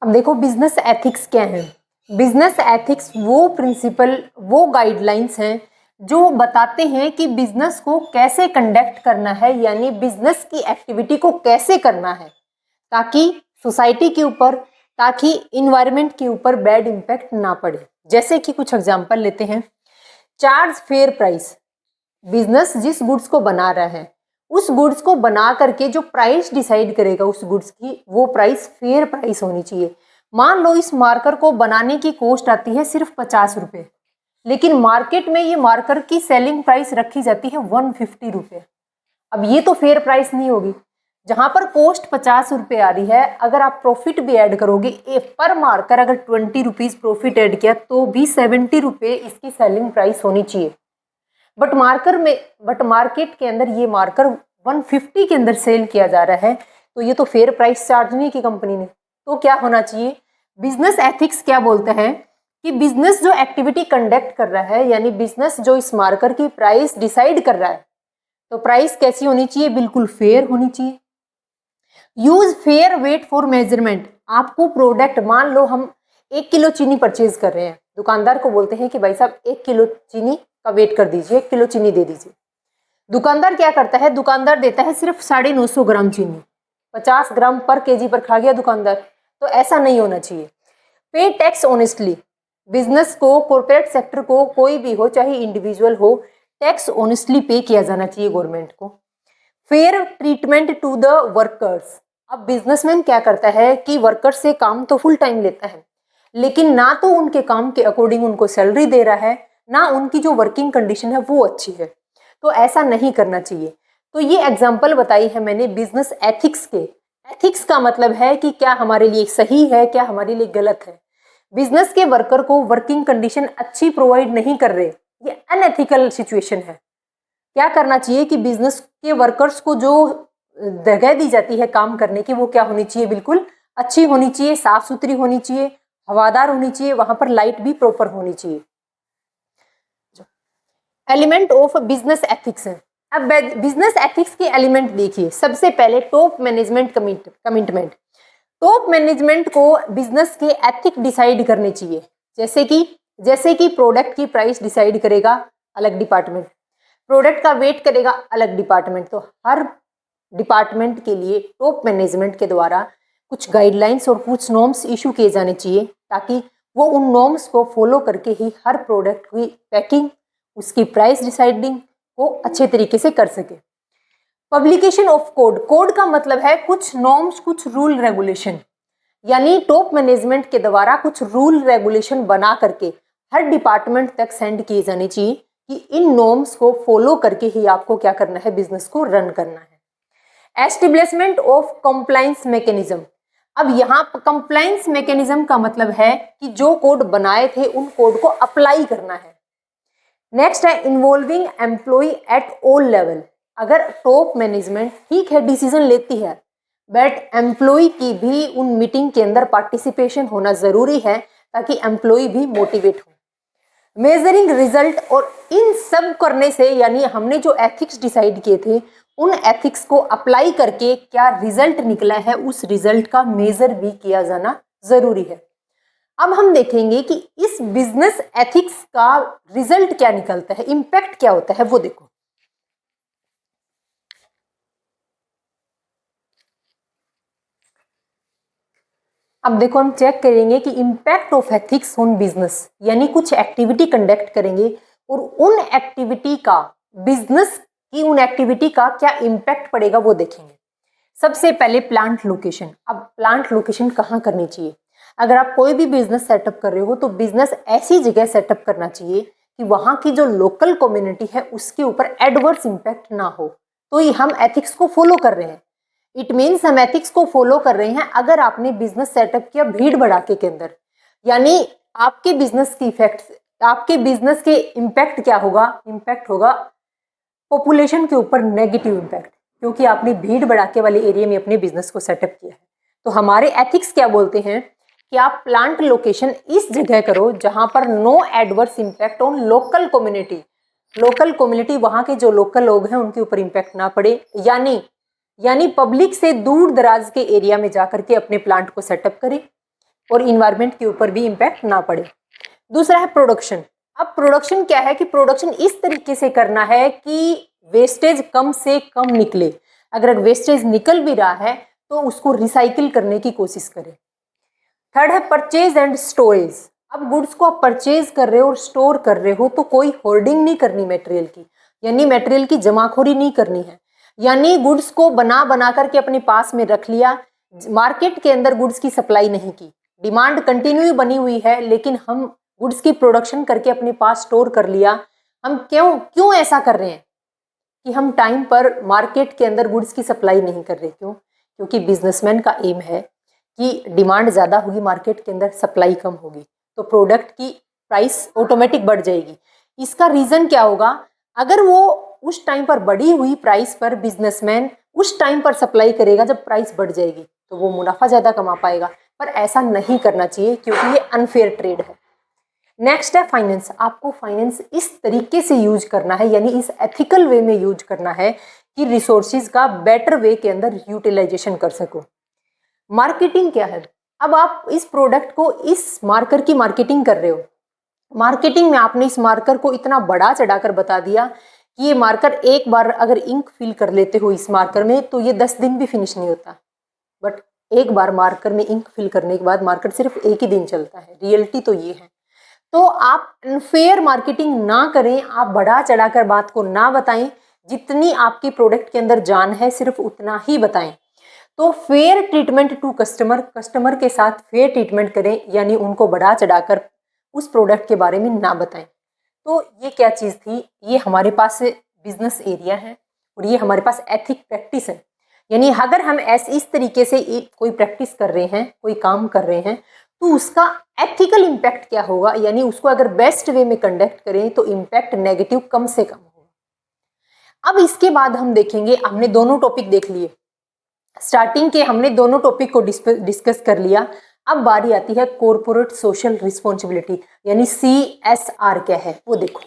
अब देखो बिजनेस एथिक्स क्या है। बिजनेस एथिक्स वो प्रिंसिपल, वो गाइडलाइंस हैं जो बताते हैं कि बिजनेस को कैसे कंडक्ट करना है, यानी बिजनेस की एक्टिविटी को कैसे करना है ताकि सोसाइटी के ऊपर, ताकि इन्वायरमेंट के ऊपर बैड इम्पैक्ट ना पड़े। जैसे कि कुछ एग्जांपल लेते हैं। चार्ज फेयर प्राइस, बिजनेस जिस गुड्स को बना रहा है उस गुड्स को बना करके जो प्राइस डिसाइड करेगा उस गुड्स की, वो प्राइस फेयर प्राइस होनी चाहिए। मान लो इस मार्कर को बनाने की कॉस्ट आती है सिर्फ 50 रुपये, लेकिन मार्केट में ये मार्कर की सेलिंग प्राइस रखी जाती है 150 रुपये। अब ये तो फेयर प्राइस नहीं होगी। जहां पर कॉस्ट 50 रुपये आ रही है, अगर आप प्रॉफिट भी ऐड करोगे पर मार्कर, अगर 20 रुपीज़ प्रॉफिट ऐड किया तो भी 70 रुपये इसकी सेलिंग प्राइस होनी चाहिए। बट मार्केट के अंदर ये मार्कर 150 के अंदर सेल किया जा रहा है, तो ये तो फेयर प्राइस चार्ज नहीं की कंपनी ने। तो क्या होना चाहिए, बिजनेस एथिक्स क्या बोलते हैं कि बिजनेस जो एक्टिविटी कंडक्ट कर रहा है, यानी बिजनेस जो इस मार्कर की प्राइस डिसाइड कर रहा है, तो प्राइस कैसी होनी चाहिए, बिल्कुल फेयर होनी चाहिए। Use fair weight for measurement. आपको प्रोडक्ट, मान लो हम 1 किलो चीनी परचेज कर रहे हैं, दुकानदार को बोलते हैं कि भाई साहब 1 किलो चीनी का वेट कर दीजिए, 1 किलो चीनी दे दीजिए। दुकानदार क्या करता है, दुकानदार देता है सिर्फ 950 ग्राम चीनी, 50 ग्राम पर केजी पर खा गया दुकानदार। तो ऐसा नहीं होना चाहिए। पे टैक्स ऑनेस्टली, बिजनेस को, कॉर्पोरेट सेक्टर को, कोई भी हो चाहे इंडिविजुअल हो, टैक्स ऑनेस्टली पे किया जाना चाहिए गवर्नमेंट को। Fair treatment to the workers. अब बिजनेसमैन क्या करता है कि वर्कर्स से काम तो फुल टाइम लेता है, लेकिन ना तो उनके काम के अकॉर्डिंग उनको सैलरी दे रहा है, ना उनकी जो वर्किंग कंडीशन है वो अच्छी है। तो ऐसा नहीं करना चाहिए। तो ये एग्जाम्पल बताई है मैंने बिजनेस एथिक्स के। एथिक्स का मतलब है कि क्या हमारे लिए सही है, क्या हमारे लिए गलत है। बिजनेस के वर्कर को वर्किंग कंडीशन अच्छी प्रोवाइड नहीं कर रहे, ये अनएथिकल सिचुएशन है। क्या करना चाहिए कि बिजनेस के वर्कर्स को जो जगह दी जाती है काम करने की, वो क्या होनी चाहिए, बिल्कुल अच्छी होनी चाहिए, साफ सुथरी होनी चाहिए, हवादार होनी चाहिए, वहां पर लाइट भी प्रॉपर होनी चाहिए। एलिमेंट ऑफ बिजनेस एथिक्स है। अब बिजनेस एथिक्स के एलिमेंट देखिए। सबसे पहले top management commitment. Top management को बिजनेस के एथिक डिसाइड करने चाहिए, जैसे कि जैसे कि प्रोडक्ट की प्राइस डिसाइड करेगा अलग डिपार्टमेंट, प्रोडक्ट का वेट करेगा अलग डिपार्टमेंट। तो हर डिपार्टमेंट के लिए टॉप मैनेजमेंट के द्वारा कुछ गाइडलाइंस और कुछ नॉर्म्स इशू किए जाने चाहिए, ताकि वो उन नॉर्म्स को फॉलो करके ही हर प्रोडक्ट की पैकिंग, उसकी प्राइस डिसाइडिंग को अच्छे तरीके से कर सके। पब्लिकेशन ऑफ कोड, कोड का मतलब है कुछ नॉर्म्स, कुछ रूल रेगुलेशन, यानी टॉप मैनेजमेंट के द्वारा कुछ रूल रेगुलेशन बना करके हर डिपार्टमेंट तक सेंड किए जाने चाहिए कि इन नॉर्म्स को फॉलो करके ही आपको क्या करना है, बिजनेस को रन करना है। एस्टेब्लिशमेंट ऑफ कंप्लायंस मैकेनिज्म, अब यहाँ कंप्लायंस मैकेनिज्म का मतलब है कि जो कोड बनाए थे उन कोड को अप्लाई करना है। नेक्स्ट है involving employ at all level, अगर टॉप मैनेजमेंट ठीक है डिसीजन लेती है, बट एम्प्लॉय की भी उन मीटिंग के अंदर पार्टिसिपेशन होना जरूरी है, ताकि एम्प्लॉय भी मोटिवेट हो। मेजरिंग रिजल्ट, और इन सब करने से यानी हमने जो एथिक्स डिसाइड किए थे उन एथिक्स को अप्लाई करके क्या रिजल्ट निकला है, उस रिजल्ट का मेजर भी किया जाना जरूरी है। अब हम देखेंगे कि इस बिजनेस एथिक्स का रिजल्ट क्या निकलता है, इंपैक्ट क्या होता है, वो देखो। अब देखो हम चेक करेंगे कि impact of ethics on business, यानी कुछ एक्टिविटी कंडक्ट करेंगे और उन एक्टिविटी का, बिजनेस की उन एक्टिविटी का क्या इम्पैक्ट पड़ेगा वो देखेंगे। सबसे पहले प्लांट लोकेशन। अब प्लांट लोकेशन कहाँ करनी चाहिए? अगर आप कोई भी बिजनेस सेटअप कर रहे हो तो बिजनेस ऐसी जगह सेटअप करना चाहिए कि वहाँ की जो लोकल कम्युनिटी है उसके ऊपर एडवर्स इम्पैक्ट ना हो। तो ये हम एथिक्स को फॉलो कर रहे हैं, इट मीन्स हम एथिक्स को फॉलो कर रहे हैं। अगर आपने बिजनेस सेटअप किया भीड़ भड़ाके के अंदर, यानी आपके बिजनेस की इफेक्ट, आपके बिजनेस के इम्पैक्ट क्या होगा? इम्पैक्ट होगा पॉपुलेशन के ऊपर नेगेटिव इम्पैक्ट, क्योंकि आपने भीड़ भड़ाके वाले एरिया में अपने बिजनेस को सेटअप किया है। तो हमारे एथिक्स क्या बोलते हैं कि आप प्लांट लोकेशन इस जगह करो जहां पर no adverse impact on local community, local community वहां के जो लोकल लोग हैं उनके ऊपर इम्पैक्ट ना पड़े, यानी पब्लिक से दूर दराज के एरिया में जाकर के अपने प्लांट को सेटअप करें और इन्वायरमेंट के ऊपर भी इम्पैक्ट ना पड़े। दूसरा है प्रोडक्शन। अब प्रोडक्शन क्या है कि प्रोडक्शन इस तरीके से करना है कि वेस्टेज कम से कम निकले। अगर वेस्टेज निकल भी रहा है तो उसको रिसाइकिल करने की कोशिश करें। थर्ड है परचेज एंड स्टोरेज। अब गुड्स को आप परचेज कर रहे हो और स्टोर कर रहे हो तो कोई होर्डिंग नहीं करनी मटेरियल की, यानी मटेरियल की जमाखोरी नहीं करनी है। यानी गुड्स को बना बना करके अपने पास में रख लिया, मार्केट के अंदर गुड्स की सप्लाई नहीं की, डिमांड कंटिन्यू बनी हुई है लेकिन हम गुड्स की प्रोडक्शन करके अपने पास स्टोर कर लिया। हम क्यों ऐसा कर रहे हैं कि हम टाइम पर मार्केट के अंदर गुड्स की सप्लाई नहीं कर रहे? क्यों? क्योंकि बिजनेसमैन का एम है कि डिमांड ज़्यादा होगी, मार्केट के अंदर सप्लाई कम होगी, तो प्रोडक्ट की प्राइस ऑटोमेटिक बढ़ जाएगी। इसका रीज़न क्या होगा? अगर वो उस टाइम पर बढ़ी हुई प्राइस पर बिजनेसमैन उस टाइम पर सप्लाई करेगा जब प्राइस बढ़ जाएगी तो वो मुनाफा ज़्यादा कमा पाएगा, पर ऐसा नहीं करना चाहिए क्योंकि ये अनफेयर ट्रेड है। नेक्स्ट है फाइनेंस। आपको फाइनेंस इस तरीके से यूज करना है, यानी इस एथिकल वे में यूज करना है कि रिसोर्सेज का बेटर वे के अंदर यूटिलाइजेशन कर सको। मार्केटिंग क्या है? अब आप इस प्रोडक्ट को, इस मार्कर की मार्केटिंग कर रहे हो, मार्केटिंग में आपने इस मार्कर को इतना बढ़ा चढ़ाकर बता दिया कि ये मार्कर एक बार अगर इंक फिल कर लेते हो इस मार्कर में तो ये 10 दिन भी फिनिश नहीं होता, बट एक बार मार्कर में इंक फिल करने के बाद मार्कर सिर्फ एक ही दिन चलता है। रियलिटी तो ये है। तो आप अनफेयर मार्केटिंग ना करें, आप बढ़ा चढ़ाकर बात को ना बताएं, जितनी आपकी प्रोडक्ट के अंदर जान है सिर्फ उतना ही बताएं। तो fair treatment to customer, customer के साथ फेयर ट्रीटमेंट करें, यानी उनको बढ़ा चढ़ाकर उस प्रोडक्ट के बारे में ना बताएं। तो ये क्या चीज़ थी? ये हमारे पास बिजनेस एरिया है और ये हमारे पास एथिक प्रैक्टिस है। यानी अगर हम इस तरीके से कोई प्रैक्टिस कर रहे हैं, कोई काम कर रहे हैं, तो उसका एथिकल इम्पैक्ट क्या होगा, यानी उसको अगर बेस्ट वे में कंडक्ट करें तो इम्पैक्ट नेगेटिव कम से कम होगा। अब इसके बाद हम देखेंगे, हमने दोनों टॉपिक देख लिए, स्टार्टिंग के हमने दोनों टॉपिक को डिस्कस कर लिया। अब बारी आती है कॉर्पोरेट सोशल रिस्पॉन्सिबिलिटी, यानी CSR क्या है वो देखो।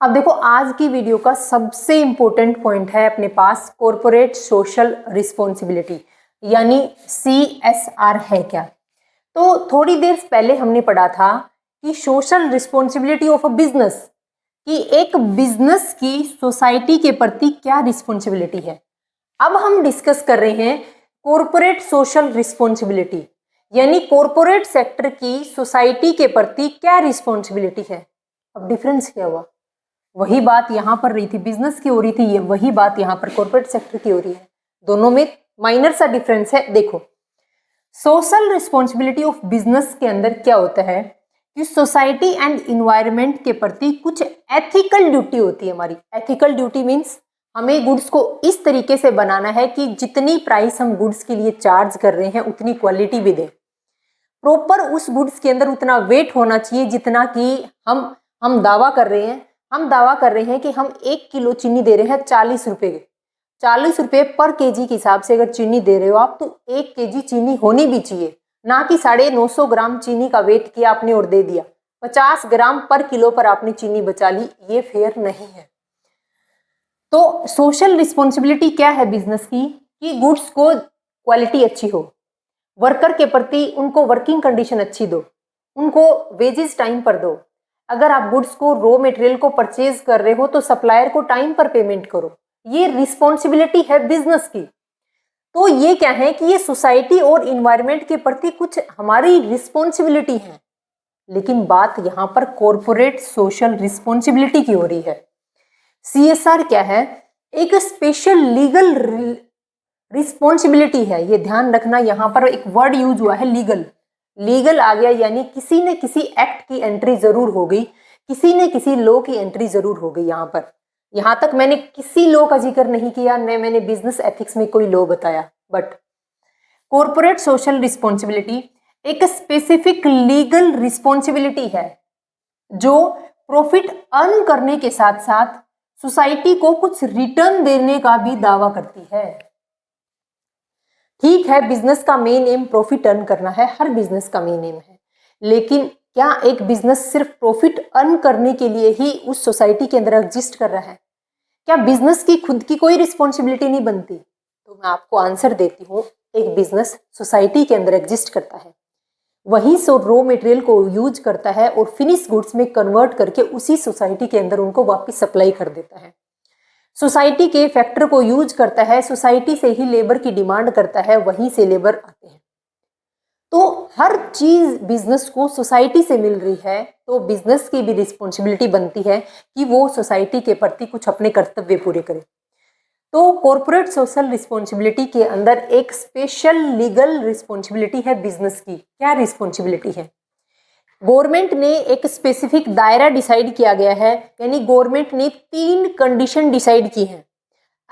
अब देखो आज की वीडियो का सबसे इंपॉर्टेंट पॉइंट है अपने पास कॉर्पोरेट सोशल रिस्पॉन्सिबिलिटी, यानी CSR है क्या? तो थोड़ी देर पहले हमने पढ़ा था कि social responsibility of a business, कि एक बिजनेस की सोसाइटी के प्रति क्या रिस्पॉन्सिबिलिटी है। अब हम डिस्कस कर रहे हैं कॉरपोरेट सोशल रिस्पॉन्सिबिलिटी, यानी कॉरपोरेट सेक्टर की सोसाइटी के प्रति क्या रिस्पॉन्सिबिलिटी है। अब डिफरेंस क्या हुआ? वही बात यहाँ पर रही थी, बिजनेस की हो रही थी, ये वही बात यहाँ पर कॉरपोरेट सेक्टर की हो रही है। दोनों में माइनर सा डिफरेंस है। देखो, सोशल रिस्पॉन्सिबिलिटी ऑफ बिजनेस के अंदर क्या होता है कि सोसाइटी एंड इन्वायरमेंट के प्रति कुछ एथिकल ड्यूटी होती है हमारी। एथिकल ड्यूटी मीन्स हमें गुड्स को इस तरीके से बनाना है कि जितनी प्राइस हम गुड्स के लिए चार्ज कर रहे हैं उतनी क्वालिटी भी दें। प्रॉपर उस गुड्स के अंदर उतना वेट होना चाहिए जितना कि हम दावा कर रहे हैं। हम दावा कर रहे हैं कि हम 1 किलो चीनी दे रहे हैं 40 रुपए के, 40 रुपए पर केजी के हिसाब से अगर चीनी दे रहे हो आप, तो 1 केजी चीनी होनी भी चाहिए, ना कि 950 ग्राम चीनी का वेट किया आपने और दे दिया, 50 ग्राम पर किलो पर आपने चीनी बचा ली। ये फेयर नहीं है। तो सोशल रिस्पॉन्सिबिलिटी क्या है बिजनेस की, कि गुड्स को क्वालिटी अच्छी हो, वर्कर के प्रति उनको वर्किंग कंडीशन अच्छी दो, उनको वेजेस टाइम पर दो। अगर आप गुड्स को रॉ मटेरियल को परचेज कर रहे हो तो सप्लायर को टाइम पर पेमेंट करो। ये रिस्पॉन्सिबिलिटी है बिजनेस की। तो ये क्या है कि ये सोसाइटी और इन्वायरमेंट के प्रति कुछ हमारी रिस्पॉन्सिबिलिटी है। लेकिन बात यहाँ पर कॉरपोरेट सोशल रिस्पॉन्सिबिलिटी की हो रही है। CSR क्या है? एक स्पेशल लीगल रिस्पॉन्सिबिलिटी है। ये ध्यान रखना, यहाँ पर एक वर्ड यूज हुआ है लीगल। लीगल आ गया यानी किसी ने किसी एक्ट की एंट्री जरूर हो गई, किसी ने किसी लॉ की एंट्री जरूर हो गई। यहाँ पर, यहाँ तक मैंने किसी लॉ का जिक्र नहीं किया, न मैंने बिजनेस एथिक्स में कोई लॉ बताया। बट कॉरपोरेट सोशल रिस्पॉन्सिबिलिटी एक स्पेसिफिक लीगल रिस्पॉन्सिबिलिटी है जो प्रॉफिट अर्न करने के साथ साथ सोसाइटी को कुछ रिटर्न देने का भी दावा करती है। ठीक है, बिजनेस का मेन एम प्रॉफिट अर्न करना है, हर बिजनेस का मेन एम है, लेकिन क्या एक बिजनेस सिर्फ प्रॉफिट अर्न करने के लिए ही उस सोसाइटी के अंदर एग्जिस्ट कर रहा है? क्या बिजनेस की खुद की कोई रिस्पॉन्सिबिलिटी नहीं बनती? तो मैं आपको आंसर देती हूँ, एक बिजनेस सोसाइटी के अंदर एग्जिस्ट करता है, वहीं से रॉ मटेरियल को यूज करता है और फिनिश गुड्स में कन्वर्ट करके उसी सोसाइटी के अंदर उनको वापस सप्लाई कर देता है। सोसाइटी के फैक्टर को यूज करता है, सोसाइटी से ही लेबर की डिमांड करता है, वहीं से लेबर आते हैं। तो हर चीज बिजनेस को सोसाइटी से मिल रही है, तो बिजनेस की भी रिस्पॉन्सिबिलिटी बनती है कि वो सोसाइटी के प्रति कुछ अपने कर्तव्य पूरे करे। तो कॉरपोरेट सोशल रिस्पॉन्सिबिलिटी के अंदर एक स्पेशल लीगल रिस्पॉन्सिबिलिटी है बिजनेस की। क्या रिस्पॉन्सिबिलिटी है? गवर्नमेंट ने एक स्पेसिफिक दायरा डिसाइड किया गया है, यानी गवर्नमेंट ने 3 कंडीशन डिसाइड की हैं।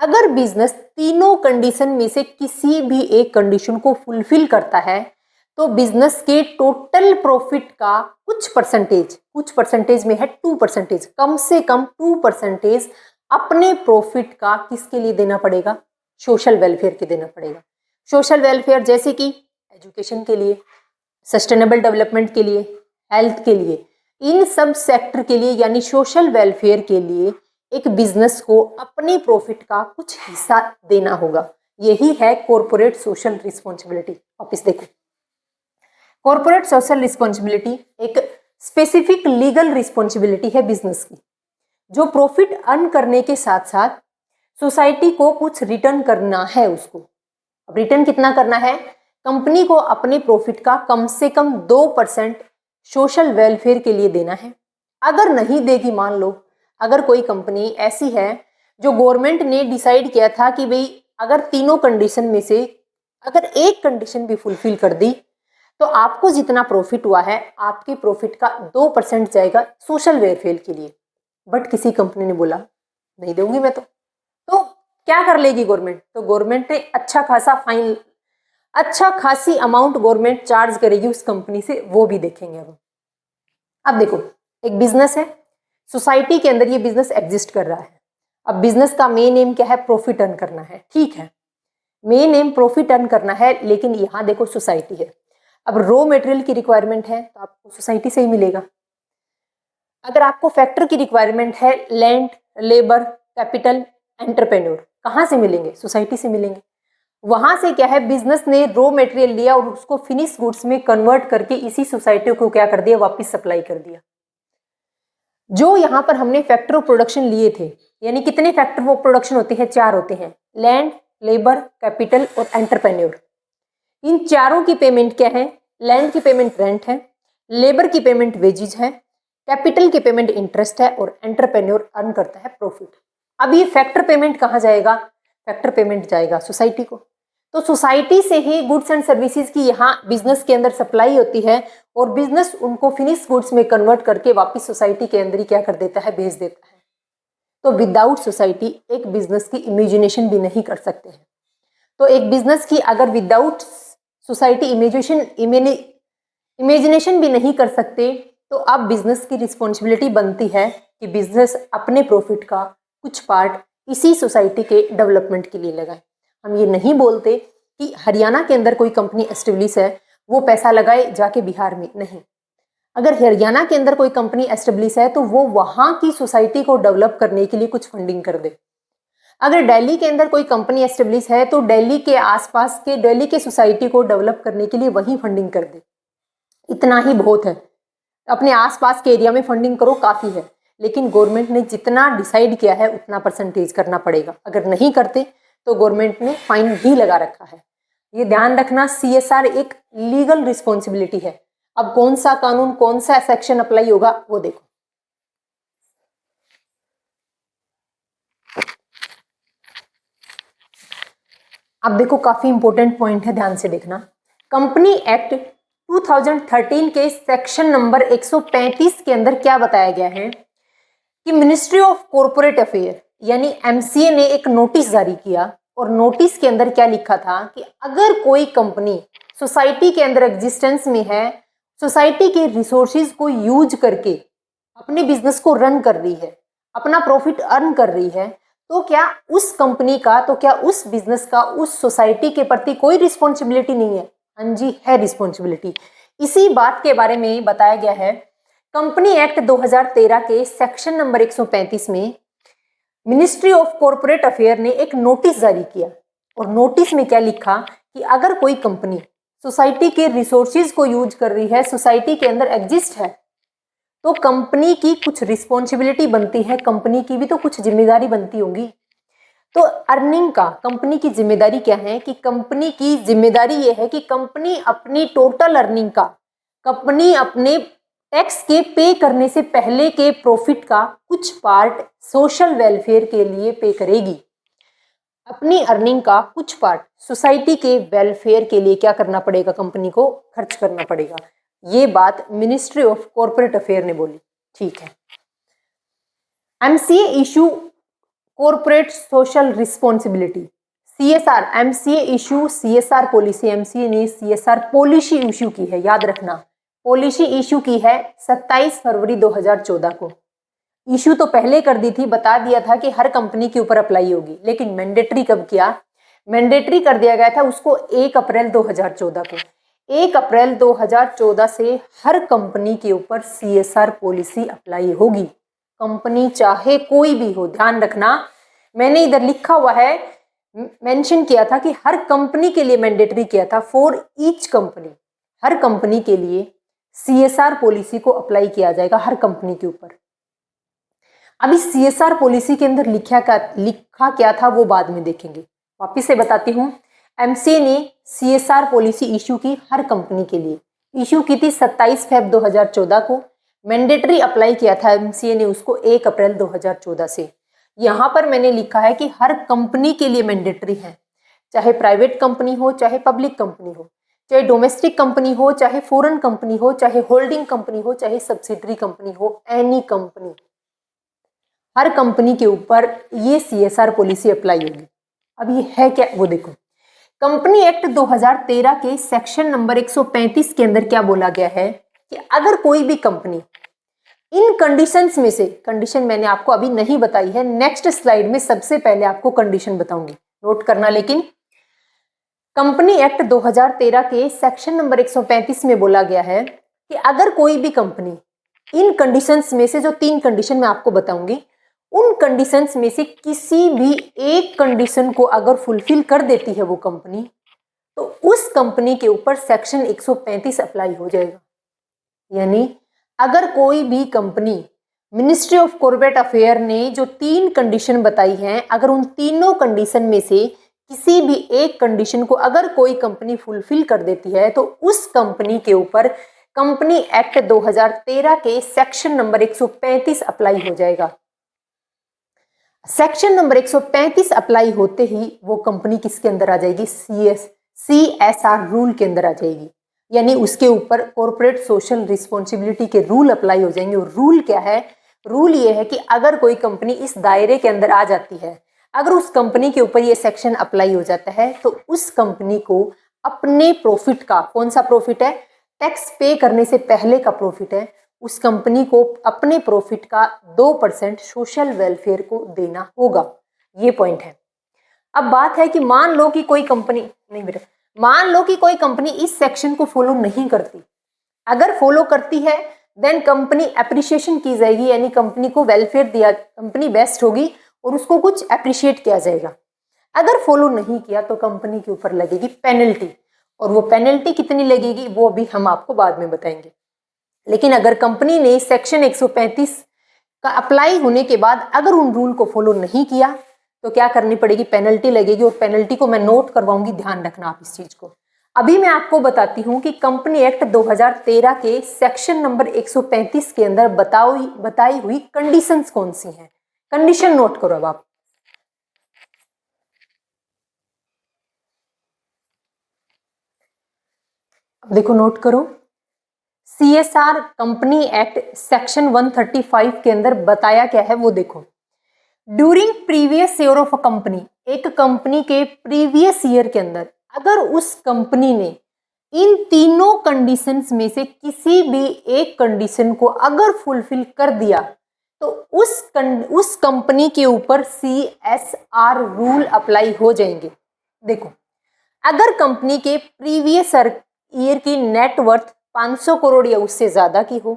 अगर बिजनेस तीनों कंडीशन में से किसी भी एक कंडीशन को फुलफिल करता है तो बिजनेस के टोटल प्रॉफिट का कुछ परसेंटेज में है 2%, कम से कम 2% अपने प्रॉफिट का किसके लिए देना पड़ेगा? सोशल वेलफेयर के देना पड़ेगा। सोशल वेलफेयर जैसे कि एजुकेशन के लिए, सस्टेनेबल डेवलपमेंट के लिए, हेल्थ के लिए, इन सब सेक्टर के लिए यानी सोशल वेलफेयर के लिए एक बिजनेस को अपने प्रॉफिट का कुछ हिस्सा देना होगा। यही है कॉरपोरेट सोशल रिस्पॉन्सिबिलिटी। वापस देखो, कॉरपोरेट सोशल रिस्पॉन्सिबिलिटी एक स्पेसिफिक लीगल रिस्पॉन्सिबिलिटी है बिजनेस की, जो प्रॉफिट अर्न करने के साथ साथ सोसाइटी को कुछ रिटर्न करना है उसको। अब रिटर्न कितना करना है? कंपनी को अपने प्रॉफिट का कम से कम 2% सोशल वेलफेयर के लिए देना है। अगर नहीं देगी, मान लो अगर कोई कंपनी ऐसी है जो गवर्नमेंट ने डिसाइड किया था कि भाई अगर तीनों कंडीशन में से अगर एक कंडीशन भी फुलफिल कर दी तो आपको जितना प्रॉफिट हुआ है आपके प्रॉफिट का 2% जाएगा सोशल वेलफेयर के लिए। बट किसी कंपनी ने बोला नहीं दूंगी मैं, तो क्या कर लेगी गवर्नमेंट? तो गवर्नमेंट ने अच्छा खासा फाइन, अच्छा खासी अमाउंट गवर्नमेंट चार्ज करेगी उस कंपनी से, वो भी देखेंगे। अब देखो, एक बिजनेस है, सोसाइटी के अंदर ये बिजनेस एग्जिस्ट कर रहा है। अब बिजनेस का मेन एम क्या है? प्रॉफिट अर्न करना है। ठीक है, मेन एम प्रॉफिट अर्न करना है, लेकिन यहाँ देखो सोसाइटी है। अब रॉ मटेरियल की रिक्वायरमेंट है तो आपको सोसाइटी से ही मिलेगा। अगर आपको फैक्टर की रिक्वायरमेंट है, लैंड, लेबर, कैपिटल, एंटरप्रेन्योर, कहाँ से मिलेंगे? सोसाइटी से मिलेंगे। वहां से क्या है, बिजनेस ने रॉ मटेरियल लिया और उसको फिनिश गुड्स में कन्वर्ट करके इसी सोसाइटी को क्या कर दिया, वापस सप्लाई कर दिया। जो यहाँ पर हमने फैक्टर ऑफ प्रोडक्शन लिए थे, यानी कितने फैक्टर ऑफ प्रोडक्शन होते हैं, 4 होते हैं, लैंड, लेबर, कैपिटल और एंटरप्रेन्योर। इन चारों की पेमेंट क्या है, लैंड की पेमेंट रेंट है, लेबर की पेमेंट वेजेज है, कैपिटल की पेमेंट इंटरेस्ट है और एंटरप्रेन्योर अर्न करता है प्रॉफिट। अब ये फैक्टर पेमेंट कहाँ जाएगा, फैक्टर पेमेंट जाएगा सोसाइटी को। तो सोसाइटी से ही गुड्स एंड सर्विसेज की यहाँ बिजनेस के अंदर सप्लाई होती है और बिजनेस उनको फिनिश गुड्स में कन्वर्ट करके वापस सोसाइटी के अंदर ही क्या कर देता है, भेज देता है। तो विदाउट सोसाइटी एक बिजनेस की इमेजिनेशन भी नहीं कर सकते हैं। तो एक बिजनेस की अगर विदाउट सोसाइटी इमेजिनेशन भी नहीं कर सकते, तो अब बिजनेस की रिस्पॉन्सिबिलिटी बनती है कि बिजनेस अपने प्रॉफिट का कुछ पार्ट इसी सोसाइटी के डेवलपमेंट के लिए लगाए। हम ये नहीं बोलते कि हरियाणा के अंदर कोई कंपनी एस्टेब्लिश है वो पैसा लगाए जाके बिहार में, नहीं। अगर हरियाणा के अंदर कोई कंपनी एस्टेब्लिश है तो वो वहाँ की सोसाइटी को डेवलप करने के लिए कुछ फंडिंग कर दे। अगर दिल्ली के अंदर कोई कंपनी एस्टेब्लिश है तो दिल्ली के आसपास के दिल्ली के सोसाइटी को डेवलप करने के लिए वही फंडिंग कर दे। इतना ही बहुत है, अपने आसपास के एरिया में फंडिंग करो, काफ़ी है। लेकिन गवर्नमेंट ने जितना डिसाइड किया है उतना परसेंटेज करना पड़ेगा। अगर नहीं करते तो गवर्नमेंट ने फाइन भी लगा रखा है। ये ध्यान रखना, CSR एक लीगल रिस्पॉन्सिबिलिटी है। अब कौन सा कानून, कौन सा सेक्शन अप्लाई होगा वो देखो। अब देखो, काफी इंपॉर्टेंट पॉइंट है, ध्यान से देखना। कंपनी एक्ट 2013 के सेक्शन नंबर 135 के अंदर क्या बताया गया है कि मिनिस्ट्री ऑफ कॉर्पोरेट अफेयर यानी MCA ने एक नोटिस जारी किया और नोटिस के अंदर क्या लिखा था कि अगर कोई कंपनी सोसाइटी के अंदर एग्जिस्टेंस में है, सोसाइटी के रिसोर्सेज को यूज करके अपने बिजनेस को रन कर रही है, अपना प्रॉफिट अर्न कर रही है, तो क्या उस कंपनी का, तो क्या उस बिजनेस का उस सोसाइटी के प्रति कोई रिस्पॉन्सिबिलिटी नहीं है? हाँ जी, है रिस्पॉन्सिबिलिटी। इसी बात के बारे में बताया गया है कंपनी एक्ट 2013 के सेक्शन नंबर 135 में। मिनिस्ट्री ऑफ कॉर्पोरेट अफेयर ने एक नोटिस जारी किया और नोटिस में क्या लिखा कि अगर कोई कंपनी सोसाइटी के रिसोर्सेज को यूज कर रही है, सोसाइटी के अंदर एग्जिस्ट है, तो कंपनी की कुछ रिस्पॉन्सिबिलिटी बनती है, कंपनी की भी तो कुछ जिम्मेदारी बनती होगी। तो अर्निंग का कंपनी की जिम्मेदारी क्या है कि कंपनी की जिम्मेदारी ये है कि कंपनी अपनी टोटल अर्निंग का, कंपनी अपने टैक्स के पे करने से पहले के प्रॉफिट का कुछ पार्ट सोशल वेलफेयर के लिए पे करेगी। अपनी अर्निंग का कुछ पार्ट सोसाइटी के वेलफेयर के लिए क्या करना पड़ेगा, कंपनी को खर्च करना पड़ेगा। ये बात मिनिस्ट्री ऑफ कॉर्पोरेट अफेयर ने बोली, ठीक है। MCA issue corporate social responsibility, CSR, MCA issue CSR policy, MCA ने CSR पॉलिसी इशू की है, याद रखना। पॉलिसी इशू की है 27 फरवरी 2014 को। इशू तो पहले कर दी थी, बता दिया था कि हर कंपनी के ऊपर अप्लाई होगी, लेकिन मैंडेटरी कब किया, मैंडेटरी कर दिया गया था उसको 1 अप्रैल 2014 को। 1 अप्रैल 2014 से हर कंपनी के ऊपर CSR पॉलिसी अप्लाई होगी, कंपनी चाहे कोई भी हो। ध्यान रखना, मैंने इधर लिखा हुआ है, मेंशन किया था कि हर कंपनी के लिए मैंडेटरी किया था, for each company, her company के लिए CSR पॉलिसी को अप्लाई किया जाएगा हर कंपनी के ऊपर। अभी CSR पॉलिसी के अंदर लिखा क्या था वो बाद में देखेंगे, वापिस से बताती हूँ। MCA ने CSR पॉलिसी इशू की हर कंपनी के लिए, इशू की थी 27 फरवरी 2014 को। मैंडेटरी अप्लाई किया था MCA ने उसको 1 अप्रैल 2014 से। यहाँ पर मैंने लिखा है कि हर कंपनी के लिए मैंडेटरी है, चाहे प्राइवेट कंपनी हो, चाहे पब्लिक कंपनी हो, चाहे डोमेस्टिक कंपनी हो, चाहे फॉरेन कंपनी हो, चाहे होल्डिंग कंपनी हो, चाहे सब्सिडरी कंपनी हो, एनी कंपनी, हर कंपनी के ऊपर ये CSR पॉलिसी अप्लाई होगी। अब ये है क्या वो देखो। कंपनी एक्ट 2013 के सेक्शन नंबर 135 के अंदर क्या बोला गया है कि अगर कोई भी कंपनी इन कंडीशंस में से, कंडीशन मैंने आपको अभी नहीं बताई है, नेक्स्ट स्लाइड में सबसे पहले आपको कंडीशन बताऊंगी, नोट करना। लेकिन कंपनी एक्ट 2013 के सेक्शन नंबर 135 में बोला गया है कि अगर कोई भी कंपनी इन कंडीशंस में से, जो 3 कंडीशन मैं आपको बताऊंगी, उन कंडीशंस में से किसी भी एक कंडीशन को अगर फुलफिल कर देती है वो कंपनी, तो उस कंपनी के ऊपर सेक्शन 135 अप्लाई हो जाएगा। यानी अगर कोई भी company ministry of corporate affair ने जो 3 कंडीशन बताई हैं, अगर उन तीनों कंडीशन में से किसी भी एक कंडीशन को अगर कोई कंपनी फुलफिल कर देती है, तो उस कंपनी के ऊपर कंपनी एक्ट 2013 के सेक्शन नंबर 135 अप्लाई हो जाएगा। सेक्शन नंबर 135 अप्लाई होते ही वो कंपनी किसके अंदर आ जाएगी? CSR रूल के अंदर आ जाएगी। यानी उसके ऊपर कॉर्पोरेट सोशल रिस्पॉन्सिबिलिटी के रूल अप्लाई हो जाएंगे। और रूल क्या है? रूल ये है कि अगर कोई कंपनी इस दायरे के अंदर आ जाती है, अगर उस कंपनी के ऊपर ये सेक्शन अप्लाई हो जाता है, तो उस कंपनी को अपने प्रॉफिट का, कौन सा प्रॉफिट है? टैक्स पे करने से पहले का प्रॉफिट है, उस कंपनी को अपने प्रॉफिट का 2% सोशल वेलफेयर को देना होगा। ये पॉइंट है। अब बात है कि मान लो कि कोई कंपनी इस सेक्शन को फॉलो नहीं करती। अगर फॉलो करती है देन कंपनी एप्रिशिएशन की जाएगी, यानी कंपनी को वेलफेयर दिया, कंपनी बेस्ट होगी और उसको कुछ एप्रिशिएट किया जाएगा। अगर फॉलो नहीं किया तो कंपनी के ऊपर लगेगी पेनल्टी, और वो पेनल्टी कितनी लगेगी वो भी हम आपको बाद में बताएंगे। लेकिन अगर कंपनी ने सेक्शन 135 का अप्लाई होने के बाद अगर उन रूल को फॉलो नहीं किया तो क्या करनी पड़ेगी? पेनल्टी लगेगी। और पेनल्टी को मैं नोट करवाऊंगी, ध्यान रखना आप इस चीज को। अभी मैं आपको बताती हूं कि कंपनी एक्ट 2013 के सेक्शन नंबर 135 के अंदर बताई हुई कंडीशंस कौन सी हैं। कंडीशन नोट करो अब आप। देखो नोट करो, CSR कंपनी एक्ट सेक्शन 135 के अंदर बताया क्या है वो देखो। During previous year of a company, एक कंपनी के प्रीवियस ईयर के अंदर अगर उस कंपनी ने इन तीनों कंडीशंस में से किसी भी एक कंडीशन को अगर फुलफिल कर दिया, तो उस कंपनी के ऊपर CSR रूल अप्लाई हो जाएंगे। देखो, अगर कंपनी के प्रीवियस ईयर की नेटवर्थ 500 करोड़ या उससे ज्यादा की हो,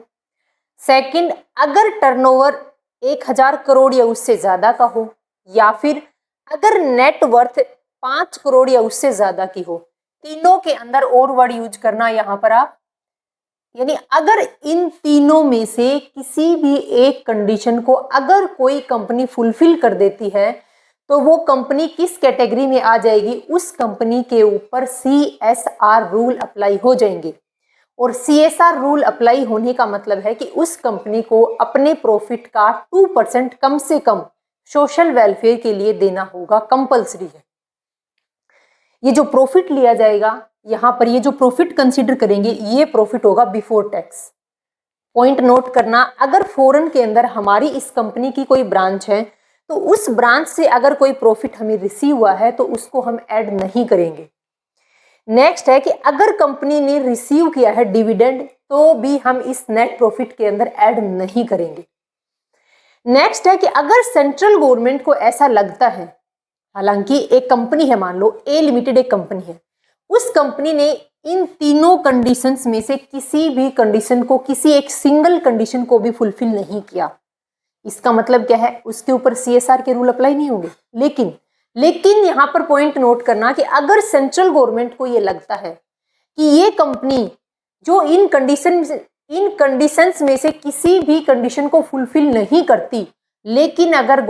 सेकंड अगर टर्नओवर 1000 करोड़ या उससे ज्यादा का हो, या फिर अगर नेटवर्थ 5 करोड़ या उससे ज्यादा की हो। तीनों के अंदर और वर्ड यूज करना यहां पर आप, यानी अगर इन तीनों में से किसी भी एक कंडीशन को अगर कोई कंपनी फुलफिल कर देती है, तो वो कंपनी किस कैटेगरी में आ जाएगी? उस कंपनी के ऊपर CSR रूल अप्लाई हो जाएंगे। और CSR रूल अप्लाई होने का मतलब है कि उस कंपनी को अपने प्रॉफिट का 2% कम से कम सोशल वेलफेयर के लिए देना होगा, कंपलसरी है। ये जो प्रॉफिट लिया जाएगा, यहां पर ये जो प्रॉफिट कंसीडर करेंगे, ये प्रॉफिट होगा बिफोर टैक्स। पॉइंट नोट करना, अगर फॉरेन के अंदर हमारी इस कंपनी की कोई ब्रांच है, तो उस ब्रांच से अगर कोई प्रॉफिट हमें रिसीव हुआ है तो उसको हम ऐड नहीं करेंगे। नेक्स्ट है कि अगर कंपनी ने रिसीव किया है डिविडेंड, तो भी हम इस नेट प्रॉफिट के अंदर ऐड नहीं करेंगे। नेक्स्ट है कि अगर सेंट्रल गवर्नमेंट को ऐसा लगता है, हालांकि एक कंपनी है, मान लो A लिमिटेड एक कंपनी है, उस कंपनी ने इन तीनों कंडीशंस में से किसी भी कंडीशन को, किसी एक सिंगल कंडीशन को भी फुलफिल नहीं किया, इसका मतलब क्या है? उसके ऊपर CSR के रूल अप्लाई नहीं होंगे। लेकिन यहां पर पॉइंट नोट करना कि अगर सेंट्रल गवर्नमेंट को ये लगता है कि ये कंपनी जो इन कंडीशंस में से किसी भी कंडीशन को फुलफिल नहीं करती, लेकिन अगर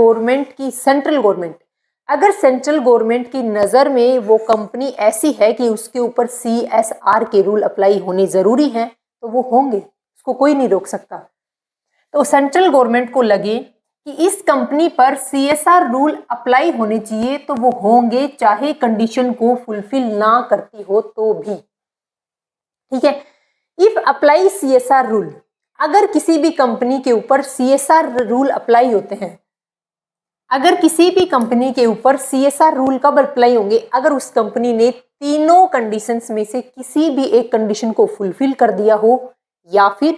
सेंट्रल गवर्नमेंट की नज़र में वो कंपनी ऐसी है कि उसके ऊपर CSR के रूल अप्लाई होने ज़रूरी हैं, तो वो होंगे, उसको कोई नहीं रोक सकता। तो सेंट्रल गवर्नमेंट को लगे कि इस कंपनी पर CSR रूल अप्लाई होने चाहिए, तो वो होंगे, चाहे कंडीशन को फुलफिल ना करती हो तो भी। ठीक है, इफ अप्लाई CSR रूल, अगर किसी भी कंपनी के ऊपर CSR रूल अप्लाई होते हैं, अगर किसी भी कंपनी के ऊपर CSR रूल कब अप्लाई होंगे? अगर उस कंपनी ने तीनों कंडीशंस में से किसी भी एक कंडीशन को फुलफिल कर दिया हो, या फिर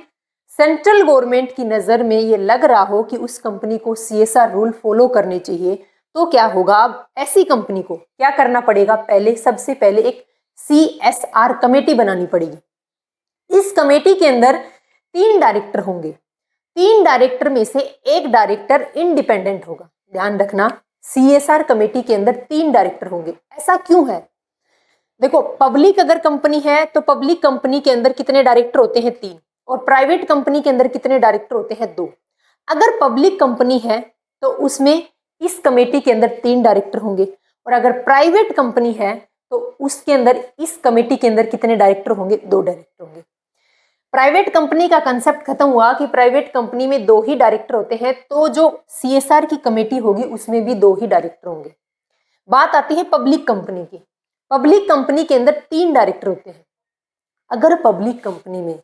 सेंट्रल गवर्नमेंट की नज़र में ये लग रहा हो कि उस कंपनी को CSR रूल फॉलो करने चाहिए, तो क्या होगा? अब ऐसी कंपनी को क्या करना पड़ेगा? सबसे पहले एक CSR कमेटी बनानी पड़ेगी। इस कमेटी के अंदर 3 डायरेक्टर होंगे। 3 डायरेक्टर में से एक डायरेक्टर इंडिपेंडेंट होगा। ध्यान रखना, CSR कमेटी के अंदर 3 डायरेक्टर होंगे। ऐसा क्यों है? देखो, पब्लिक अगर कंपनी है तो पब्लिक कंपनी के अंदर कितने डायरेक्टर होते हैं? 3। और प्राइवेट कंपनी के अंदर कितने डायरेक्टर होते हैं? 2। अगर पब्लिक कंपनी है तो उसमें इस कमेटी के अंदर 3 डायरेक्टर होंगे, और अगर प्राइवेट कंपनी है तो उसके अंदर इस कमेटी के अंदर कितने डायरेक्टर होंगे? 2 डायरेक्टर होंगे। प्राइवेट कंपनी का कंसेप्ट खत्म हुआ कि प्राइवेट कंपनी में 2 ही डायरेक्टर होते हैं, तो जो CSR की कमेटी होगी उसमें भी 2 ही डायरेक्टर होंगे। बात आती है पब्लिक कंपनी की। पब्लिक कंपनी के अंदर 3 डायरेक्टर होते हैं। अगर पब्लिक कंपनी में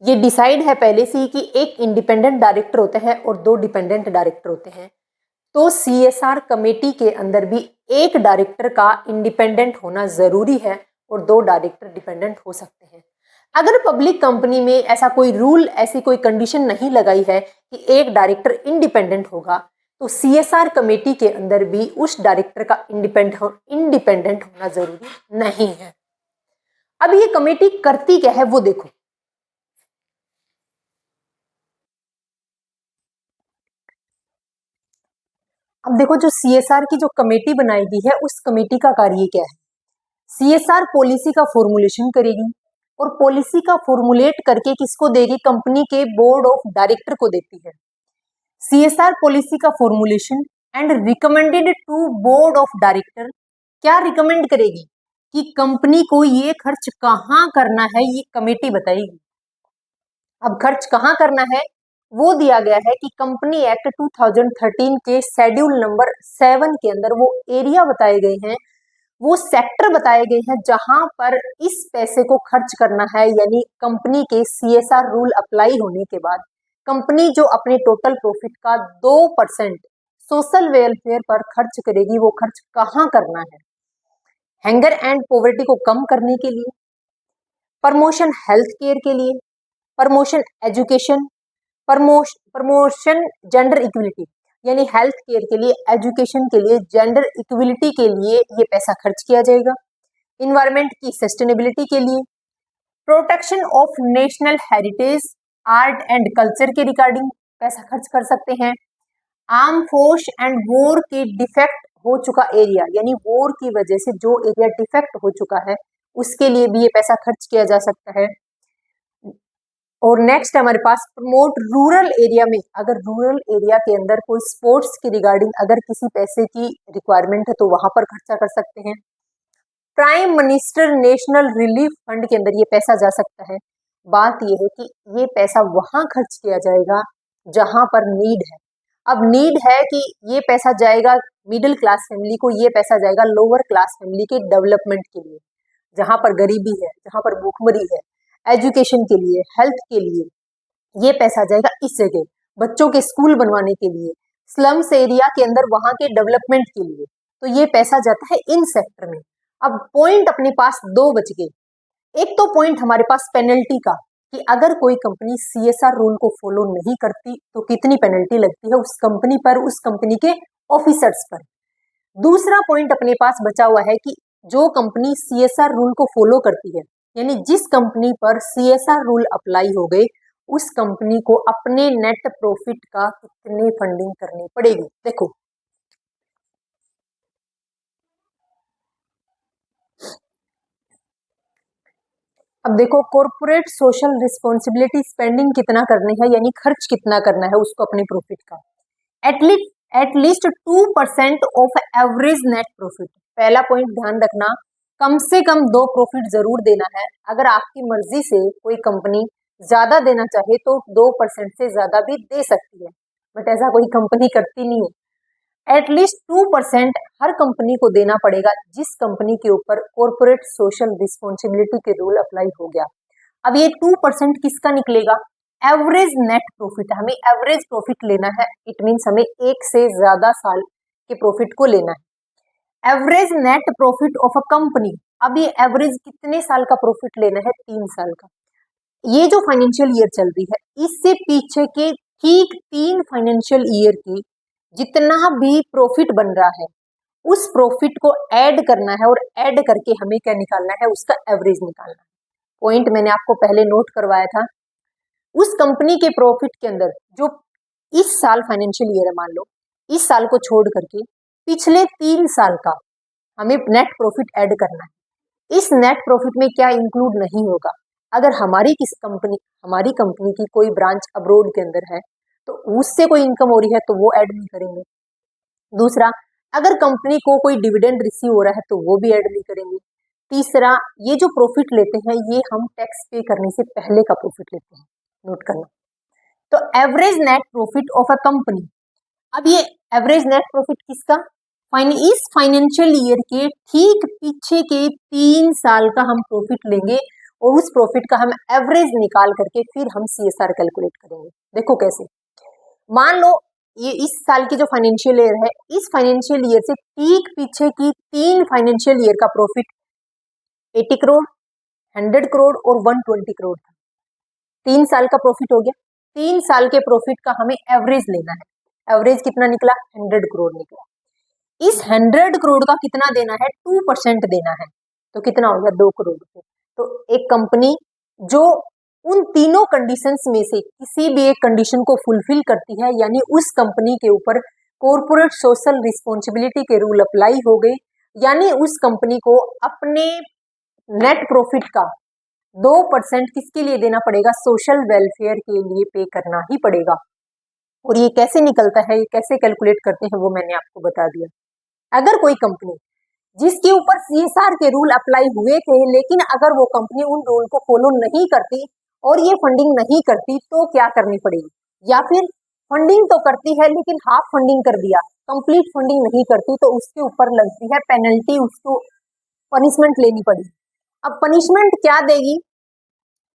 ये डिसाइड है पहले से ही कि एक इंडिपेंडेंट डायरेक्टर होता है और 2 डिपेंडेंट डायरेक्टर होते हैं, तो CSR कमेटी के अंदर भी एक डायरेक्टर का इंडिपेंडेंट होना जरूरी है और 2 डायरेक्टर डिपेंडेंट हो सकते हैं। अगर पब्लिक कंपनी में ऐसा कोई रूल, ऐसी कोई कंडीशन नहीं लगाई है कि एक डायरेक्टर इंडिपेंडेंट होगा, तो CSR कमेटी के अंदर भी उस डायरेक्टर का इंडिपेंडेंट होना जरूरी नहीं है। अब ये कमेटी करती क्या है वो देखो। अब देखो, जो CSR की जो कमेटी बनाई गई है उस कमेटी का कार्य क्या है? CSR पॉलिसी का फॉर्मुलेशन करेगी, और पॉलिसी का फॉर्मुलेट करके किसको देगी? कंपनी के बोर्ड ऑफ डायरेक्टर को देती है। CSR पॉलिसी का formulation and recommended to board of director. क्या रिकमेंड करेगी? कि कंपनी को ये खर्च कहाँ करना है, ये कमेटी बताएगी। अब खर्च कहाँ करना है वो दिया गया है कि कंपनी एक्ट 2013 के शेड्यूल नंबर 7 के अंदर वो एरिया बताए गए हैं, वो सेक्टर बताए गए हैं जहां पर इस पैसे को खर्च करना है। यानी कंपनी के CSR रूल अप्लाई होने के बाद कंपनी जो अपने टोटल प्रॉफिट का 2% सोशल वेलफेयर पर खर्च करेगी, वो खर्च कहाँ करना है? हैंगर एंड पॉवर्टी को कम करने के लिए, प्रमोशन हेल्थ केयर के लिए, promotion education, promotion gender equality, यानी हेल्थ केयर के लिए, एजुकेशन के लिए, जेंडर इक्विलिटी के लिए ये पैसा खर्च किया जाएगा। इन्वायरमेंट की सस्टेनेबिलिटी के लिए, protection of national heritage, art and culture के रिगार्डिंग पैसा खर्च कर सकते हैं। आर्म फोर्स एंड वॉर के डिफेक्ट हो चुका एरिया, यानी वॉर की वजह से जो एरिया डिफेक्ट हो चुका है उसके लिए भी ये पैसा खर्च किया जा सकता है। और नेक्स्ट हमारे पास प्रमोट रूरल एरिया में, अगर रूरल एरिया के अंदर कोई स्पोर्ट्स की रिगार्डिंग अगर किसी पैसे की रिक्वायरमेंट है तो वहां पर खर्चा कर सकते हैं। Prime minister national relief fund के अंदर ये पैसा जा सकता है। बात ये है कि ये पैसा वहां खर्च किया जाएगा जहां पर नीड है। अब नीड है कि ये पैसा जाएगा मिडिल क्लास फैमिली को, ये पैसा जाएगा लोअर क्लास फैमिली के डेवलपमेंट के लिए, जहां पर गरीबी है, जहां पर भूखमरी है, एजुकेशन के लिए, हेल्थ के लिए, ये पैसा जाएगा इस जगह, बच्चों के स्कूल बनवाने के लिए, स्लम्स एरिया के अंदर वहां के डेवलपमेंट के लिए, तो ये पैसा जाता है इन सेक्टर में। अब पॉइंट अपने पास 2 बच गए। एक तो पॉइंट हमारे पास पेनल्टी का, कि अगर कोई कंपनी CSR रूल को फॉलो नहीं करती तो कितनी पेनल्टी लगती है उस कंपनी पर, उस कंपनी के ऑफिसर्स पर। दूसरा पॉइंट अपने पास बचा हुआ है कि जो कंपनी CSR रूल को फॉलो करती है, यानी जिस कंपनी पर CSR रूल अप्लाई हो गए, उस कंपनी को अपने नेट प्रॉफिट का कितनी फंडिंग करनी पड़ेगी। देखो, अब देखो, कॉर्पोरेट सोशल रिस्पॉन्सिबिलिटी स्पेंडिंग कितना करनी है, यानी खर्च कितना करना है उसको अपने प्रॉफिट का। At least 2% of average net profit. पहला पॉइंट ध्यान रखना, कम से कम 2 प्रॉफिट जरूर देना है। अगर आपकी मर्जी से कोई कंपनी ज्यादा देना चाहे तो 2% से ज्यादा भी दे सकती है, बट ऐसा कोई कंपनी करती नहीं है। एटलीस्ट 2% हर कंपनी को देना पड़ेगा जिस कंपनी के ऊपर कॉर्पोरेट सोशल रिस्पॉन्सिबिलिटी के रूल अप्लाई हो गया। अब ये 2% किसका निकलेगा? Average net profit. हमें एवरेज प्रॉफिट लेना है, इट मीन्स हमें 1 से ज्यादा साल के प्रॉफिट को लेना है। Average net profit of a company, अब ये एवरेज कितने साल का प्रॉफिट लेना है? 3 साल का। ये जो फाइनेंशियल ईयर चल रही है इससे पीछे के ठीक 3 फाइनेंशियल ईयर की जितना भी प्रॉफिट बन रहा है उस प्रॉफिट को ऐड करना है, और ऐड करके हमें क्या निकालना है? उसका एवरेज निकालना है। पॉइंट मैंने आपको पहले नोट करवाया था। उस कंपनी के प्रॉफिट के अंदर जो इस साल फाइनेंशियल ईयर है, मान लो इस साल को छोड़ करके पिछले 3 साल का हमें नेट प्रॉफिट ऐड करना है। इस नेट प्रॉफिट में क्या इंक्लूड नहीं होगा, अगर हमारी कंपनी की कोई ब्रांच अब्रोड के अंदर है तो उससे कोई इनकम हो रही है तो वो ऐड नहीं करेंगे। दूसरा, अगर कंपनी को कोई डिविडेंड रिसीव हो रहा है तो वो भी ऐड नहीं करेंगे। तीसरा, ये जो प्रॉफिट लेते हैं ये हम टैक्स पे करने से पहले का प्रॉफिट लेते हैं, नोट करना। तो average net profit of a company, अब ये एवरेज नेट प्रॉफिट किसका, इस फाइनेंशियल ईयर के ठीक पीछे के 3 साल का हम प्रॉफिट लेंगे और उस प्रॉफिट का हम एवरेज निकाल करके फिर हम CSR कैलकुलेट करेंगे। देखो कैसे, मान लो ये इस साल की जो फाइनेंशियल ईयर है, इस फाइनेंशियल ईयर से ठीक पीछे की 3 फाइनेंशियल ईयर का प्रॉफिट 80 करोड़, 100 करोड़ और 120 करोड़ था। 3 साल का प्रॉफिट हो गया। 3 साल के प्रॉफिट का हमें एवरेज लेना है। एवरेज कितना निकला, 100 करोड़ निकला। इस 100 करोड़ का कितना देना है, 2% देना है, तो कितना हो गया, 2 करोड़ रुपए। तो एक कंपनी जो उन तीनों कंडीशंस में से किसी भी एक कंडीशन को फुलफिल करती है, यानी उस कंपनी के ऊपर कॉर्पोरेट सोशल रिस्पॉन्सिबिलिटी के रूल अप्लाई हो गए, यानी उस कंपनी को अपने नेट प्रॉफिट का 2% किसके लिए देना पड़ेगा, सोशल वेलफेयर के लिए पे करना ही पड़ेगा। और ये कैसे निकलता है, ये कैसे कैलकुलेट करते हैं वो मैंने आपको बता दिया। अगर कोई कंपनी जिसके ऊपर CSR के रूल अप्लाई हुए थे, लेकिन अगर वो कंपनी उन रूल को फॉलो नहीं करती और ये फंडिंग नहीं करती तो क्या करनी पड़ेगी, या फिर फंडिंग तो करती है लेकिन हाफ फंडिंग कर दिया, कंप्लीट फंडिंग नहीं करती तो उसके ऊपर लगती है पेनल्टी, उसको पनिशमेंट लेनी पड़ेगी। अब पनिशमेंट क्या देगी,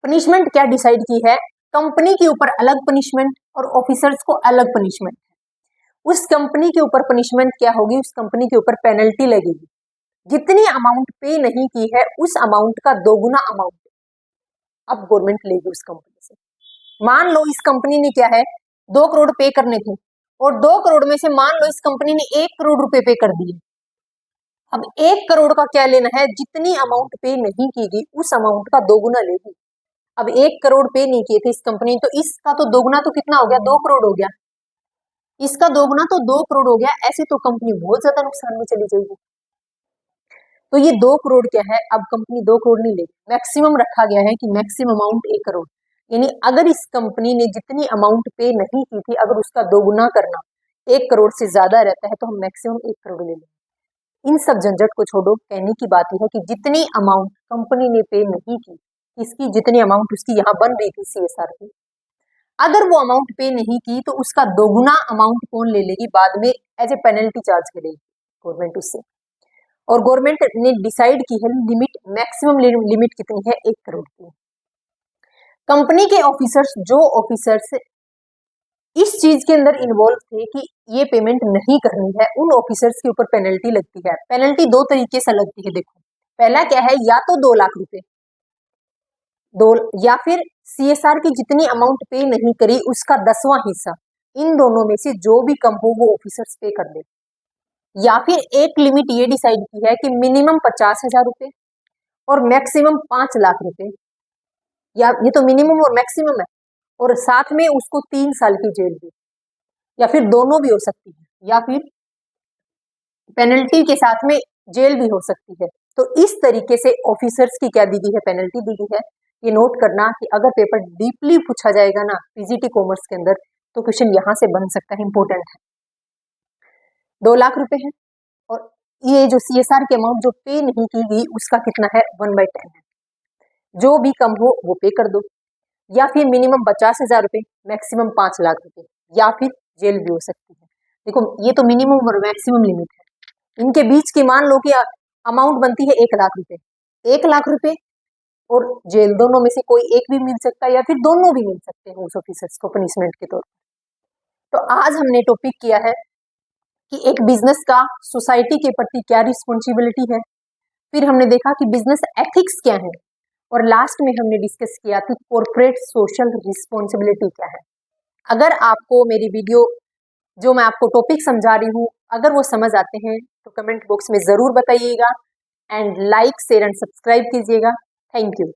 पनिशमेंट क्या डिसाइड की है, कंपनी के ऊपर अलग पनिशमेंट और ऑफिसर्स को अलग पनिशमेंट। उस कंपनी के ऊपर पनिशमेंट क्या होगी, उस कंपनी के ऊपर पेनल्टी लगेगी। जितनी अमाउंट पे नहीं की है उस अमाउंट का दोगुना अमाउंट अब गवर्नमेंट लेगी उस कंपनी से। मान लो इस कंपनी ने क्या है 2 करोड़ पे करने थे और 2 करोड़ में से मान लो इस कंपनी ने 1 करोड़ रुपए पे कर दिए। अब 1 करोड़ का क्या लेना है, जितनी अमाउंट पे नहीं की गई उस अमाउंट का दोगुना लेगी। अब 1 करोड़ पे नहीं किए थे इस कंपनी ने, तो इसका तो दोगुना तो कितना हो गया, 2 करोड़ हो गया। इसका दोगुना तो 2 करोड़ हो गया। ऐसे तो कंपनी बहुत ज्यादा नुकसान में चली जाएगी। तो ये 2 करोड़ क्या है, अब कंपनी 2 करोड़ नहीं लेगी, मैक्सिमम रखा गया है कि मैक्सिमम अमाउंट 1 करोड़। यानी अगर इस कंपनी ने जितनी अमाउंट पे नहीं की थी अगर उसका दोगुना करना 1 करोड़ से ज्यादा रहता है तो हम मैक्सिमम 1 करोड़ ले लेंगे। इन सब झंझट को छोड़ो, कहने की बात यह है कि जितनी अमाउंट कंपनी ने पे नहीं की, इसकी जितनी अमाउंट उसकी यहाँ बन रही थी CSR की, अगर वो अमाउंट पे नहीं की तो उसका दोगुना अमाउंट कौन ले लेगी, बाद में एज ए पेनल्टी चार्ज करेगी गवर्नमेंट उससे। और गवर्नमेंट ने डिसाइड की है लिमिट, मैक्सिमम लिमिट कितनी है, 1 करोड़ की। कंपनी के ऑफिसर्स, जो ऑफिसर्स इस चीज के अंदर इन्वॉल्व थे कि ये पेमेंट नहीं करनी है, उन ऑफिसर्स के ऊपर पेनल्टी लगती है। पेनल्टी 2 तरीके से लगती है, देखो पहला क्या है, या तो 2 लाख रुपए, या फिर CSR की जितनी अमाउंट पे नहीं करी उसका 10वां हिस्सा, इन दोनों में से जो भी कम हो वो ऑफिसर्स पे कर दे। या फिर एक लिमिट ये डिसाइड की है कि मिनिमम 50,000 रुपए और मैक्सिमम 5 लाख रुपए, या ये तो मिनिमम और मैक्सिमम है, और साथ में उसको 3 साल की जेल भी, या फिर दोनों भी हो सकती है, या फिर पेनल्टी के साथ में जेल भी हो सकती है। तो इस तरीके से ऑफिसर्स की क्या दी गई है, पेनल्टी दी गई है। ये नोट करना कि अगर पेपर डीपली पूछा जाएगा ना PGT कॉमर्स के अंदर तो क्वेश्चन यहाँ से बन सकता है, इंपॉर्टेंट है। 2 लाख रुपए है और ये जो CSR के अमाउंट जो पे नहीं की गई उसका कितना है, 1/10 है। जो भी कम हो वो पे कर दो, या फिर मिनिमम 50,000 रुपए, मैक्सिमम 5 लाख रुपए, या फिर जेल भी हो सकती है। देखो ये तो मिनिमम और मैक्सिमम लिमिट है, इनके बीच की मान लो कि अमाउंट बनती है 1 लाख रुपए। 1 लाख रुपए और जेल, दोनों में से कोई एक भी मिल सकता है या फिर दोनों भी मिल सकते हैं उस ऑफिसर्स को पनिशमेंट के तौर पर। तो आज हमने टॉपिक किया है कि एक बिजनेस का सोसाइटी के प्रति क्या रिस्पॉन्सिबिलिटी है, फिर हमने देखा कि बिजनेस एथिक्स क्या है, और लास्ट में हमने डिस्कस किया कि कॉर्पोरेट सोशल रिस्पॉन्सिबिलिटी क्या है। अगर आपको मेरी वीडियो जो मैं आपको टॉपिक समझा रही हूँ अगर वो समझ आते हैं तो कमेंट बॉक्स में ज़रूर बताइएगा, and like share and subscribe कीजिएगा। Thank you.